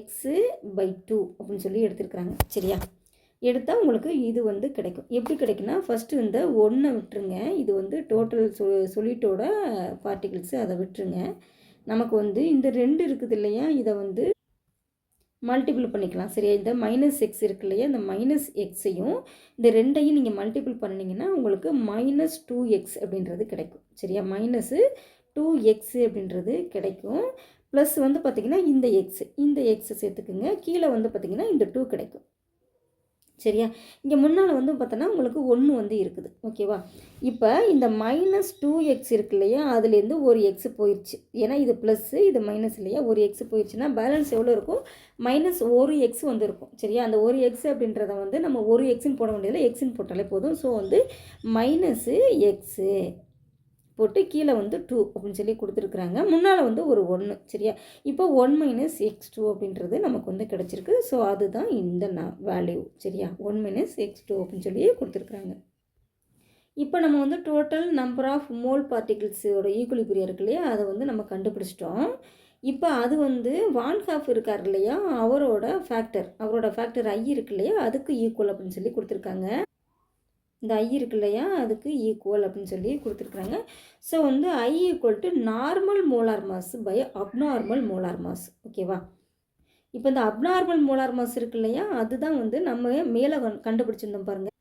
x/2 அப்படின்னு சொல்லி எடுத்துருக்குறாங்க. சரியா? எடுத்தால் உங்களுக்கு இது வந்து கிடைக்கும். எப்படி கிடைக்குன்னா, ஃபஸ்ட்டு இந்த 1 விட்டுருங்க. இது வந்து டோட்டல் சொல்யூட்டோட பார்ட்டிகிள்ஸு, அதை விட்டுருங்க. நமக்கு வந்து இந்த 2 இருக்குது இல்லையா, இதை வந்து மல்டிபிள் பண்ணிக்கலாம். சரியா? இந்த -x இருக்கு இல்லையா, இந்த -xையும் இந்த 2ஐயும் நீங்கள் மல்டிபிள் பண்ணினீங்கன்னா உங்களுக்கு -2x அப்படின்றது கிடைக்கும். சரியா? -2x அப்படின்றது கிடைக்கும். ப்ளஸ் வந்து பார்த்திங்கன்னா இந்த எக்ஸ் சேர்த்துக்குங்க. கீழே வந்து பார்த்திங்கன்னா இந்த 2 கிடைக்கும். சரியா? இங்கே முன்னால் வந்து பார்த்தோன்னா உங்களுக்கு 1 வந்து இருக்குது. ஓகேவா? இப்போ இந்த -2x இருக்கு இல்லையா, அதுலேருந்து ஒரு எக்ஸ் போயிடுச்சு. ஏன்னா இது ப்ளஸ்ஸு, இது மைனஸ் இல்லையா, ஒரு எக்ஸ் போயிடுச்சுன்னா பேலன்ஸ் எவ்வளோ இருக்கும்? -1x வந்து இருக்கும். சரியா? அந்த ஒரு எக்ஸ் அப்படின்றத வந்து நம்ம ஒரு எக்ஸுன்னு போட வேண்டியதில்லை, எக்ஸுன்னு போட்டாலே போதும். ஸோ வந்து -x போட்டு கீழே வந்து 2 அப்படின்னு சொல்லி கொடுத்துருக்குறாங்க. முன்னால் வந்து ஒரு 1. சரியா? இப்போ 1 - x2 அப்படின்றது நமக்கு வந்து கிடச்சிருக்கு. ஸோ அதுதான் இந்த வேல்யூ. சரியா? 1 - x2 அப்படின்னு சொல்லி கொடுத்துருக்குறாங்க. இப்போ நம்ம வந்து டோட்டல் நம்பர் ஆஃப் மோல் பார்ட்டிகிள்ஸோட ஈக்குவலிபிரியம் இருக்கு இல்லையா, அதை வந்து நம்ம கண்டுபிடிச்சிட்டோம். இப்போ அது வந்து வான் ஹாஃப் இருக்கார் இல்லையா, அவரோட ஃபேக்டர் I இருக்கு இல்லையா, அதுக்கு ஈக்குவல் அப்படின்னு சொல்லி கொடுத்துருக்காங்க. இந்த I இருக்கு இல்லையா, அதுக்கு ஈக்குவல் அப்படின்னு சொல்லி கொடுத்துருக்குறாங்க. ஸோ வந்து I = normal molar mass by abnormal molar mass. ஓகேவா? இப்போ இந்த அப்நார்மல் மோலார் மாஸ் இருக்கு இல்லையா, அதுதான் வந்து நம்ம மேலே கண்டுபிடிச்சிருந்தோம் பாருங்கள்.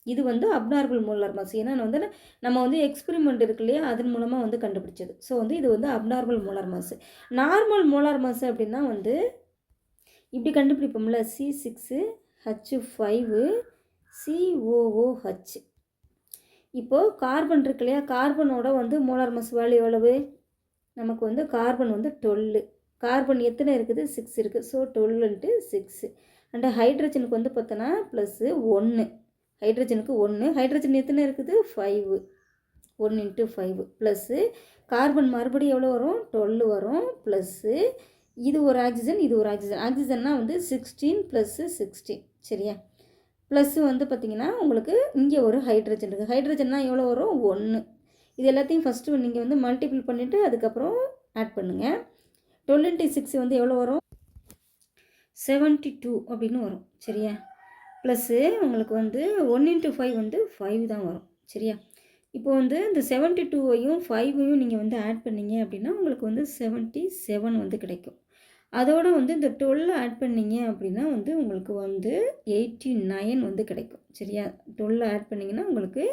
இது வந்து அப்நார்மல் மோலார் மாஸ். ஏன்னா வந்து நம்ம வந்து எக்ஸ்பெரிமெண்ட் இருக்கு இல்லையா, அதன் மூலமாக வந்து கண்டுபிடிச்சது. ஸோ வந்து இது வந்து abnormal molar mass. Normal molar mass அப்படின்னா வந்து இப்படி கண்டுபிடிப்போம்ல, C6H5 COOH. இப்போது கார்பன் இருக்கு இல்லையா, கார்பனோட வந்து மோலார் மாஸ் வேல்யூ எவ்வளவு? நமக்கு வந்து கார்பன் வந்து 12. கார்பன் எத்தனை இருக்குது? 6 இருக்குது. ஸோ 12 × 6. அண்ட் ஹைட்ரஜனுக்கு வந்து பார்த்தோன்னா ப்ளஸ்ஸு 1. ஹைட்ரஜனுக்கு 1. ஹைட்ரஜன் எத்தனை இருக்குது? 5. 1 × 5 ப்ளஸ்ஸு கார்பன் மறுபடியும் எவ்வளோ வரும்? 12 வரும். ப்ளஸ்ஸு இது ஒரு ஆக்சிஜன், இது ஒரு ஆக்சிஜன். ஆக்சிஜன்னா வந்து 16 + 16. சரியா? ப்ளஸ் வந்து பார்த்திங்கன்னா உங்களுக்கு இங்கே ஒரு ஹைட்ரஜன் இருக்குது. ஹைட்ரஜன்னா எவ்வளோ வரும்? 1. இது எல்லாத்தையும் ஃபஸ்ட்டு நீங்கள் வந்து மல்டிபிள் பண்ணிவிட்டு அதுக்கப்புறம் ஆட் பண்ணுங்கள். 12 × 6 வந்து எவ்வளோ வரும்? 72 அப்படின்னு வரும். சரியா? ப்ளஸ்ஸு உங்களுக்கு வந்து 1 × 5 வந்து 5 தான் வரும். சரியா? இப்போ வந்து இந்த 72ஐயும் 5ஐயும் நீங்கள் வந்து ஆட் பண்ணிங்க அப்படின்னா உங்களுக்கு வந்து 77 வந்து கிடைக்கும். அதோடு வந்து இந்த 12 ஆட் பண்ணிங்க அப்படின்னா வந்து உங்களுக்கு வந்து 89 வந்து கிடைக்கும். சரியா? 12 ஆட் பண்ணிங்கன்னா உங்களுக்கு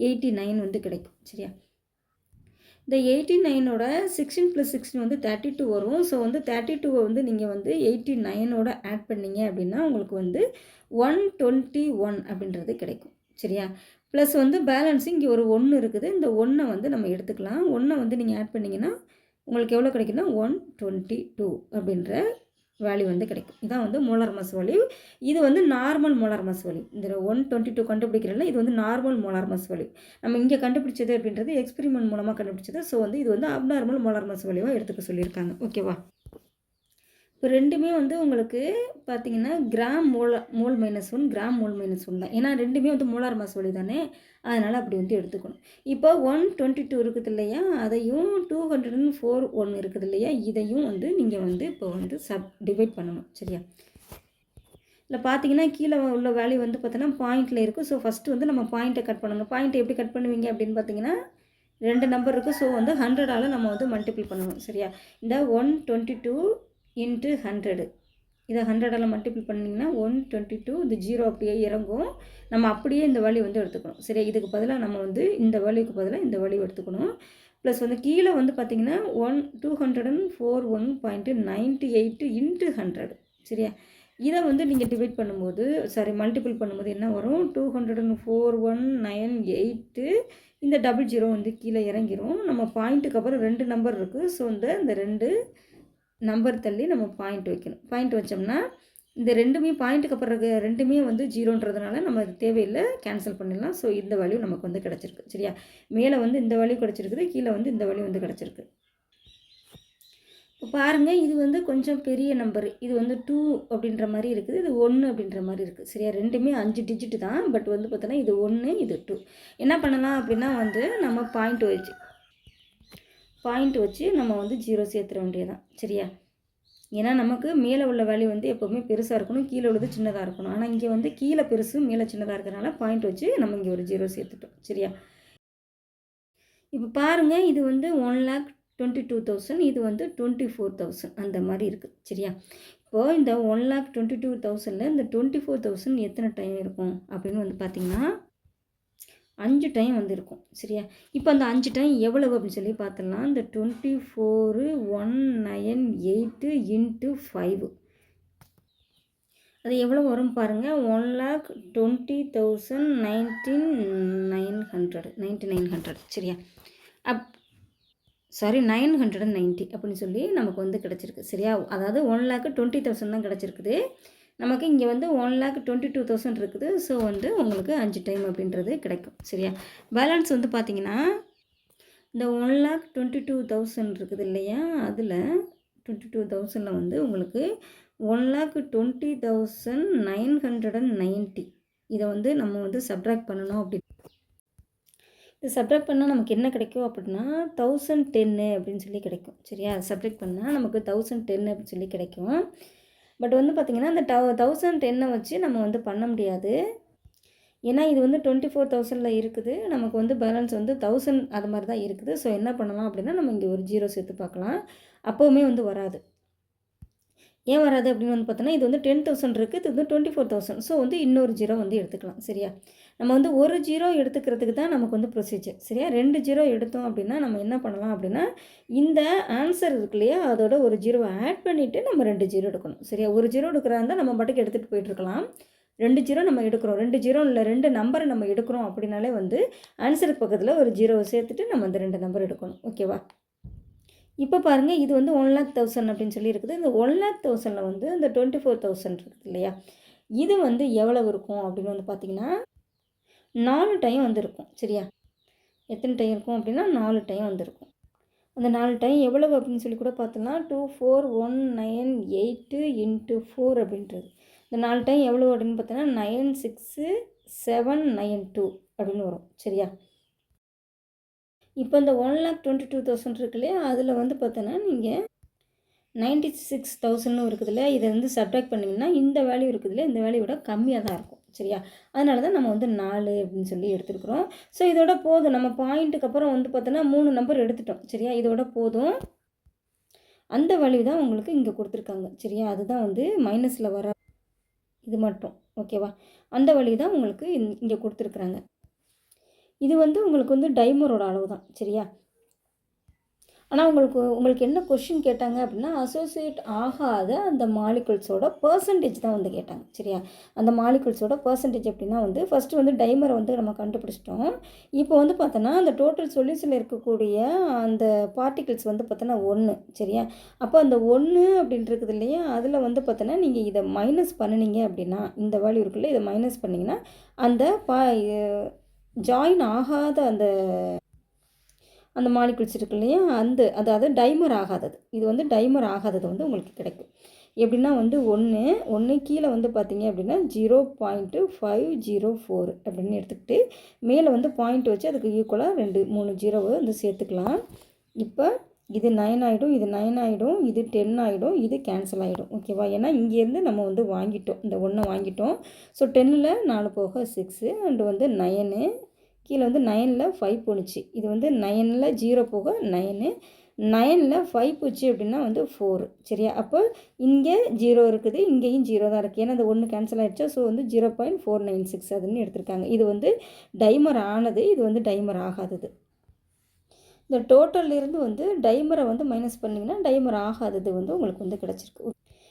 89 வந்து கிடைக்கும். சரியா? இந்த 89ஓட 16 + 16 வந்து 32 வரும். ஸோ வந்து 32 வந்து நீங்கள் வந்து 89ஓட ஆட் பண்ணிங்க அப்படின்னா உங்களுக்கு வந்து 121 அப்படின்றது கிடைக்கும். சரியா? ப்ளஸ் வந்து பேலன்ஸு இங்கே ஒரு 1 இருக்குது. இந்த 1 வந்து நம்ம எடுத்துக்கலாம். 1 வந்து நீங்கள் ஆட் பண்ணிங்கன்னா உங்களுக்கு எவ்வளோ கிடைக்குன்னா 122 அப்படின்ற வேல்யூ வந்து கிடைக்கும். இதான் வந்து மோலார் மாஸ் வேல்யூ. இது வந்து நார்மல் மோலார் மாஸ் வேல்யூ. இந்த 122 கண்டுபிடிக்கிறதுல இது வந்து நார்மல் மோலார் மாஸ் வேல்யூ. நம்ம இங்கே கண்டுபிடிச்சது அப்படின்றது எக்ஸ்பெரிமெண்ட் மூலமாக கண்டுபிடிச்சது. ஸோ வந்து இது வந்து அப்நார்மல் மோலார் மாஸ் வேல்யூவாக எடுத்துக்க சொல்லியிருக்காங்க. ஓகேவா? இப்போ ரெண்டுமே வந்து உங்களுக்கு பார்த்தீங்கன்னா கிராம் மோல் -1 கிராம் மோல் -1 தான். ஏன்னா ரெண்டுமே வந்து மோலார் மாஸ் வேல்யூ தானே, அதனால் அப்படி வந்து எடுத்துக்கணும். இப்போ 122 இருக்குது இல்லையா, அதையும் 204 1 இருக்குது இல்லையா, இதையும் வந்து நீங்கள் வந்து இப்போ வந்து டிவைட் பண்ணணும். சரியா? இல்லை பார்த்தீங்கன்னா கீழே உள்ள வேல்யூ வந்து பார்த்தீங்கன்னா பாயிண்டில் இருக்குது. ஸோ ஃபஸ்ட்டு வந்து நம்ம பாயிண்ட்டை கட் பண்ணணும். பாயிண்ட் எப்படி கட் பண்ணுவீங்க அப்படின்னு பார்த்தீங்கன்னா 2 நம்பர் இருக்குது. ஸோ வந்து 100ஆல் நம்ம வந்து மல்டிபிள் பண்ணணும். சரியா? இந்த 122 இன்ட்டு 100 இதை 100ஆல் மல்டிபிள் பண்ணிங்கன்னா 122 இது 0 அப்படியே இறங்கும். நம்ம அப்படியே இந்த வேல்யூ வந்து எடுத்துக்கணும். சரியா? இதுக்கு பதிலாக நம்ம வந்து இந்த வேல்யூக்கு பதிலாக இந்த வேல்யூ எடுத்துக்கணும். ப்ளஸ் வந்து கீழே வந்து பார்த்திங்கன்னா 241.98 இன்ட்டு 100. சரியா? இதை வந்து நீங்கள் டிவைட் பண்ணும்போது மல்டிபிள் பண்ணும்போது என்ன வரும், 204.198 இந்த 00 வந்து கீழே இறங்கிரும். நம்ம பாயிண்ட்டுக்கு அப்புறம் 2 நம்பர் இருக்குது. ஸோ இந்த 2 நம்பர் தள்ளி நம்ம பாயிண்ட் வைக்கணும். பாயிண்ட் வச்சோம்னா இந்த ரெண்டுமே பாயிண்ட்டுக்கு அப்புறம் ரெண்டுமே வந்து 0ன்றதுனால நம்ம அது தேவையில்லை, கேன்சல் பண்ணிடலாம். ஸோ இந்த வேல்யூ நமக்கு வந்து கிடச்சிருக்கு. சரியா? மேலே வந்து இந்த வேல்யூ கிடச்சிருக்குது, கீழே வந்து இந்த வேல்யூ வந்து கிடச்சிருக்கு. இப்போ பாருங்கள், இது வந்து கொஞ்சம் பெரிய நம்பர். இது வந்து 2 அப்படின்ற மாதிரி இருக்குது, இது 1 அப்படின்ற மாதிரி இருக்குது. சரியா? ரெண்டுமே 5 டிஜிட் தான். பட் வந்து பார்த்தோன்னா இது 1 இது 2. என்ன பண்ணலாம் அப்படின்னா வந்து நம்ம பாயிண்ட் வச்சு நம்ம வந்து 0 சேர்த்துற வேண்டியதான். சரியா? ஏன்னா நமக்கு மேலே உள்ள வேல்யூ வந்து எப்போவுமே பெருசாக இருக்கணும், கீழே உள்ளது சின்னதாக இருக்கணும். ஆனால் இங்கே வந்து கீழே பெருசு மேலே சின்னதாக இருக்கிறனால பாயிண்ட் வச்சு நம்ம இங்கே ஒரு 0 சேர்த்துட்டோம். சரியா? இப்போ பாருங்கள், இது வந்து 1,22,000, இது வந்து 24,000 அந்த மாதிரி இருக்குது. சரியா? இப்போது இந்த 1,22,000ல் இந்த 24,000 எத்தனை டைம் இருக்கும் அப்படின்னு வந்து பார்த்திங்கன்னா 5 டைம் வந்து இருக்கும். சரியா? இப்போ அந்த 5 டைம் எவ்வளவு அப்படின்னு சொல்லி பார்த்துடலாம். இந்த 24,198 இன்ட்டு 5 அது எவ்வளோ வரும் பாருங்கள், 1,20,19,900 சரியா? 990 அப்படின்னு சொல்லி நமக்கு வந்து கிடச்சிருக்கு. சரியா? அதாவது 1,20,000 தான் கிடச்சிருக்குது. நமக்கு இங்கே வந்து 1,22,000 இருக்குது. ஸோ வந்து உங்களுக்கு 5 டைம் அப்படின்றது கிடைக்கும். சரியா? பேலன்ஸ் வந்து பார்த்திங்கன்னா இந்த 1,22,000 இருக்குது இல்லையா, அதில் 22,000ல் வந்து உங்களுக்கு 1,20,990 இதை வந்து நம்ம வந்து சப்ட்ராக்ட் பண்ணணும். அப்படி இது சப்ட்ராக்ட் பண்ணால் நமக்கு என்ன கிடைக்கும் அப்படின்னா 1,010 அப்படின்னு சொல்லி கிடைக்கும். சரியா? சப்ட்ராக்ட் பண்ணால் நமக்கு 1,010 அப்படின்னு சொல்லி கிடைக்கும். பட் வந்து பார்த்திங்கன்னா இந்த 1,010 வச்சு நம்ம வந்து பண்ண முடியாது. ஏன்னா இது வந்து 24,000ல் இருக்குது. நமக்கு வந்து பேலன்ஸ் வந்து 1,000 அது மாதிரி தான் இருக்குது. ஸோ என்ன பண்ணலாம் அப்படின்னா நம்ம இங்கே ஒரு 0 சேர்த்து பார்க்கலாம். அப்போவுமே வந்து வராது. ஏன் வராது அப்படின்னு வந்து பார்த்தோன்னா இது வந்து 10,000 இருக்குது, இது வந்து 24,000. ஸோ வந்து இன்னொரு 0 வந்து எடுத்துக்கலாம். சரியா? நம்ம வந்து ஒரு 0 எடுத்துக்கிறதுக்கு தான் நமக்கு வந்து ப்ரொசீஜர். சரியா? 2 0 எடுத்தோம் அப்படின்னா நம்ம என்ன பண்ணலாம் அப்படின்னா இந்த ஆன்சர் இருக்கு இல்லையா, அதோட ஒரு 0 ஆட் பண்ணிவிட்டு நம்ம 2 0 எடுக்கணும். சரியா? ஒரு 0 எடுக்கிறதா இருந்தால் நம்ம பாட்டுக்கு எடுத்துகிட்டு போயிட்டுருக்கலாம். 2 0 நம்ம எடுக்கிறோம், 2 0 இல்லை 2 நம்பரை நம்ம எடுக்கிறோம் அப்படின்னாலே வந்து ஆன்சருக்கு பக்கத்தில் ஒரு 0 சேர்த்துட்டு நம்ம அந்த 2 நம்பர் எடுக்கணும். ஓகேவா? இப்போ பாருங்கள், இது வந்து 1,00,000 அப்படின்னு சொல்லி இருக்குது. இந்த 1,00,000ல் வந்து இந்த 24,000 இருக்குது இல்லையா, இது வந்து எவ்வளவு இருக்கும் அப்படின்னு வந்து பார்த்திங்கன்னா 4 டைம் வந்து இருக்கும். சரியா? எத்தனை டைம் இருக்கும் அப்படின்னா 4 டைம் வந்துருக்கும். அந்த 4 டைம் எவ்வளவு அப்படின்னு சொல்லி கூட பார்த்தோம்னா 24,198 இன்ட்டு 4 அப்படின்றது. இந்த 4 டைம் எவ்வளோ அப்படின்னு பார்த்தோன்னா 96,792 அப்படின்னு வரும். சரியா? இப்போ இந்த 1,22,000 இருக்கு இல்லையா, அதில் வந்து பார்த்தோன்னா நீங்கள் 96,000 இருக்குது இல்லையா, இதை வந்து சப்ட்ராக்ட் பண்ணிங்கன்னா இந்த வேல்யூ இருக்குது இல்லையா, இந்த வேல்யூ விட கம்மியாக தான் இருக்கும். சரியா? அதனால தான் நம்ம வந்து 4 அப்படின்னு சொல்லி எடுத்துருக்குறோம். ஸோ இதோட போதும். நம்ம பாயிண்ட்டுக்கு அப்புறம் வந்து பார்த்தோன்னா 3 நம்பர் எடுத்துட்டோம். சரியா? இதோட போதும். அந்த வேல்யூ தான் உங்களுக்கு இங்கே கொடுத்துருக்காங்க. சரியா? அதுதான் வந்து மைனஸில் வர இது மட்டும். ஓகேவா? அந்த வேல்யூ தான் உங்களுக்கு இங்கே கொடுத்துருக்குறாங்க. இது வந்து உங்களுக்கு வந்து டைமரோட அளவு தான். சரியா? ஆனால் உங்களுக்கு என்ன கொஷின் கேட்டாங்க அப்படின்னா அசோசியேட் ஆகாத அந்த மாலிகுல்ஸோட பர்சன்டேஜ் தான் வந்து கேட்டாங்க. சரியா, அந்த மாலிகுல்ஸோட பர்சன்டேஜ் அப்படின்னா வந்து ஃபஸ்ட்டு வந்து டைமரை வந்து நம்ம கண்டுபிடிச்சிட்டோம். இப்போ வந்து பார்த்தோன்னா அந்த டோட்டல் சொல்யூஷனில் இருக்கக்கூடிய அந்த பார்ட்டிகிள்ஸ் வந்து பார்த்தோன்னா 1. சரியா, அப்போ அந்த 1 அப்படின்றது இல்லையா, அதில் வந்து பார்த்தோன்னா நீங்கள் இதை மைனஸ் பண்ணினீங்க அப்படின்னா, இந்த வேல்யூ இருக்குல்ல, இதை மைனஸ் பண்ணிங்கன்னா அந்த ஜாயின் ஆகாத அந்த மாலிகுல்ஸ் இருக்கு இல்லையா, அதாவது டைமர் ஆகாதது, இது வந்து டைமர் ஆகாதது வந்து உங்களுக்கு கிடைக்கும். எப்படின்னா வந்து 1 கீழே வந்து பார்த்தீங்க அப்படின்னா 0.504 அப்படின்னு எடுத்துக்கிட்டு மேலே வந்து பாயிண்ட் வச்சு அதுக்கு ஈக்குவலாக 3 ஜீரோவை வந்து சேர்த்துக்கலாம். இப்போ இது 9 ஆகிடும், இது 9 ஆகிடும், இது 10 ஆகிடும், இது கேன்சல் ஆகிடும். ஓகேவா, ஏன்னா இங்கேருந்து நம்ம வந்து வாங்கிட்டோம், இந்த 1 வாங்கிட்டோம். ஸோ 10ல் 4 போக 6 அண்டு வந்து 9, கீழே வந்து 9ல் 5 போணுச்சு. இது வந்து 9ல் 0 போக 9, 9ல் 5 போச்சு அப்படின்னா வந்து 4. சரியா, அப்போ இங்கே 0 இருக்குது, இங்கேயும் 0 தான் இருக்குது, ஏன்னா அந்த 1 கேன்சல் ஆகிடுச்சா. ஸோ வந்து 0.496 அதுன்னு எடுத்திருக்காங்க. இது வந்து டைமர் ஆனது, இது வந்து டைமர் ஆகாதது. இந்த டோட்டல்லிருந்து வந்து டைமரை வந்து மைனஸ் பண்ணிங்கன்னா டைமர் ஆகாதது வந்து உங்களுக்கு வந்து கிடச்சிருக்கு.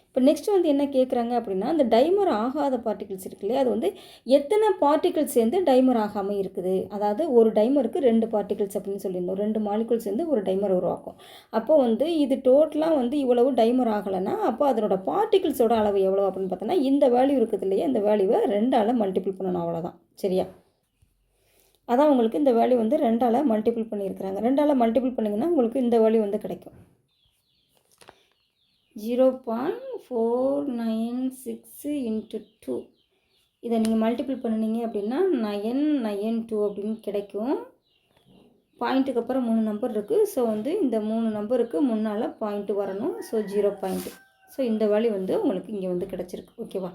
இப்போ நெக்ஸ்ட் வந்து என்ன கேட்குறாங்க அப்படின்னா, அந்த டைமர் ஆகாத பார்ட்டிகிள்ஸ் இருக்கு இல்லையா, அது வந்து எத்தனை பார்ட்டிகிள்ஸ் சேர்ந்து டைமர் ஆகாமல் இருக்குது. அதாவது ஒரு டைமருக்கு 2 பார்ட்டிகிள்ஸ் அப்படின்னு சொல்லியிருந்தோம், 2 மாலிகுல்ஸ் சேர்ந்து ஒரு டைமர் உருவாக்கும். அப்போ வந்து இது டோட்டலாக வந்து இவ்வளவு டைமர் ஆகலைன்னா அப்போ அதனோட பார்ட்டிகிள்ஸோட அளவு எவ்வளோ அப்படின்னு பார்த்தோன்னா, இந்த வேல்யூ இருக்குது இல்லையா, இந்த வேல்யூவை 2ஆல் மல்டிபிள் பண்ணணும், அவ்வளோதான். சரியா, அதான் உங்களுக்கு இந்த வேல்யூ வந்து 2ஆல் மல்டிபிள் பண்ணியிருக்கிறாங்க. 2ஆல் மல்டிபிள் பண்ணிங்கன்னா உங்களுக்கு இந்த வேல்யூ வந்து கிடைக்கும். 0.496 × 2. இதை நீங்கள் மல்டிபிள் பண்ணினீங்க அப்படின்னா 992 அப்படின்னு கிடைக்கும். பாயிண்ட்டுக்கு அப்புறம் 3 நம்பர் இருக்குது. ஸோ வந்து இந்த 3 நம்பருக்கு முன்னால் பாயிண்ட்டு வரணும். So 0 point. ஸோ இந்த வேல்யூ வந்து உங்களுக்கு இங்கே வந்து கிடச்சிருக்கு. ஓகேவா,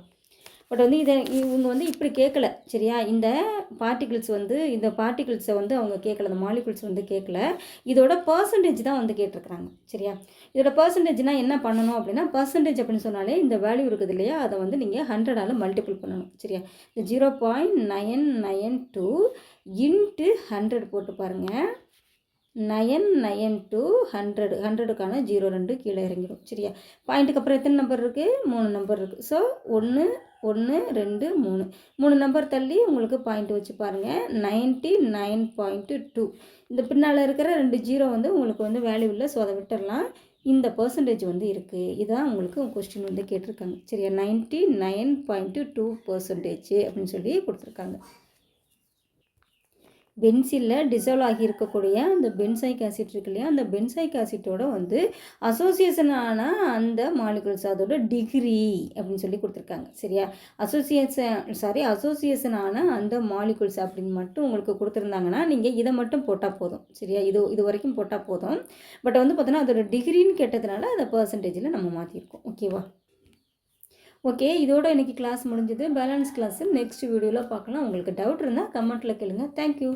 பட் வந்து இவங்க வந்து இப்படி கேட்கல. சரியா, இந்த பார்ட்டிகிள்ஸை வந்து அவங்க கேட்கல, இந்த மாலிகுல்ஸ் வந்து கேட்கல, இதோட பர்சன்டேஜ் தான் வந்து கேட்டிருக்கிறாங்க. சரியா, இதோட பர்சன்டேஜ்னால் என்ன பண்ணணும் அப்படின்னா, பர்சன்டேஜ் அப்படின்னு சொன்னாலே இந்த வேல்யூ இருக்குது இல்லையா, அதை வந்து நீங்கள் 100ஆல் மல்டிபிள் பண்ணணும். சரியா, இந்த 0.992 × 100 போட்டு பாருங்கள். 992 100, 100க்கான 02 கீழே இறங்கிடும். சரியா, பாயிண்ட்டுக்கு அப்புறம் எத்தனை நம்பர் இருக்குது, 3 நம்பர் இருக்குது. ஸோ 1 1 2 3 நம்பர் தள்ளி உங்களுக்கு பாயிண்ட் வச்சு பாருங்கள். 99.2. இந்த பின்னால் இருக்கிற 2 ஜீரோ வந்து உங்களுக்கு வந்து வேல்யூ இல்லை, ஸோ அதை விட்டுடலாம். இந்த பர்சன்டேஜ் வந்து இருக்குது, இதுதான் உங்களுக்கு கொஸ்டின் வந்து கேட்டிருக்காங்க. சரியா, 99.2% அப்படின்னு சொல்லி கொடுத்துருக்காங்க. பென்சிலில் டிசால்வ் ஆகி இருக்கக்கூடிய அந்த பென்சாயிக் ஆசிட் இருக்கு இல்லையா, அந்த பென்சாயிக் ஆசிட்டோட வந்து அசோசியேஷனான அந்த மாலிகுல்ஸ், அதோட டிகிரி அப்படின்னு சொல்லி கொடுத்துருக்காங்க. சரியா, அசோசியேஷனான அந்த மாலிகுல்ஸ் அப்படின்னு மட்டும் உங்களுக்கு கொடுத்துருந்தாங்கன்னா நீங்கள் இதை மட்டும் போட்டால் போதும். சரியா, இது வரைக்கும் போட்டால் போதும். பட் வந்து பார்த்தோன்னா அதோட டிகிரின்னு கேட்டதுனால அதை பர்சன்டேஜில் நம்ம மாற்றிருக்கோம். ஓகேவா, ஓகே, இதோட இன்றைக்கி கிளாஸ் முடிஞ்சது. பேலன்ஸ் கிளாஸு நெக்ஸ்ட் வீடியோவில் பார்க்கலாம். உங்களுக்கு டவுட் இருந்தால் கமெண்ட்டில் கேளுங்க. தேங்க்யூ.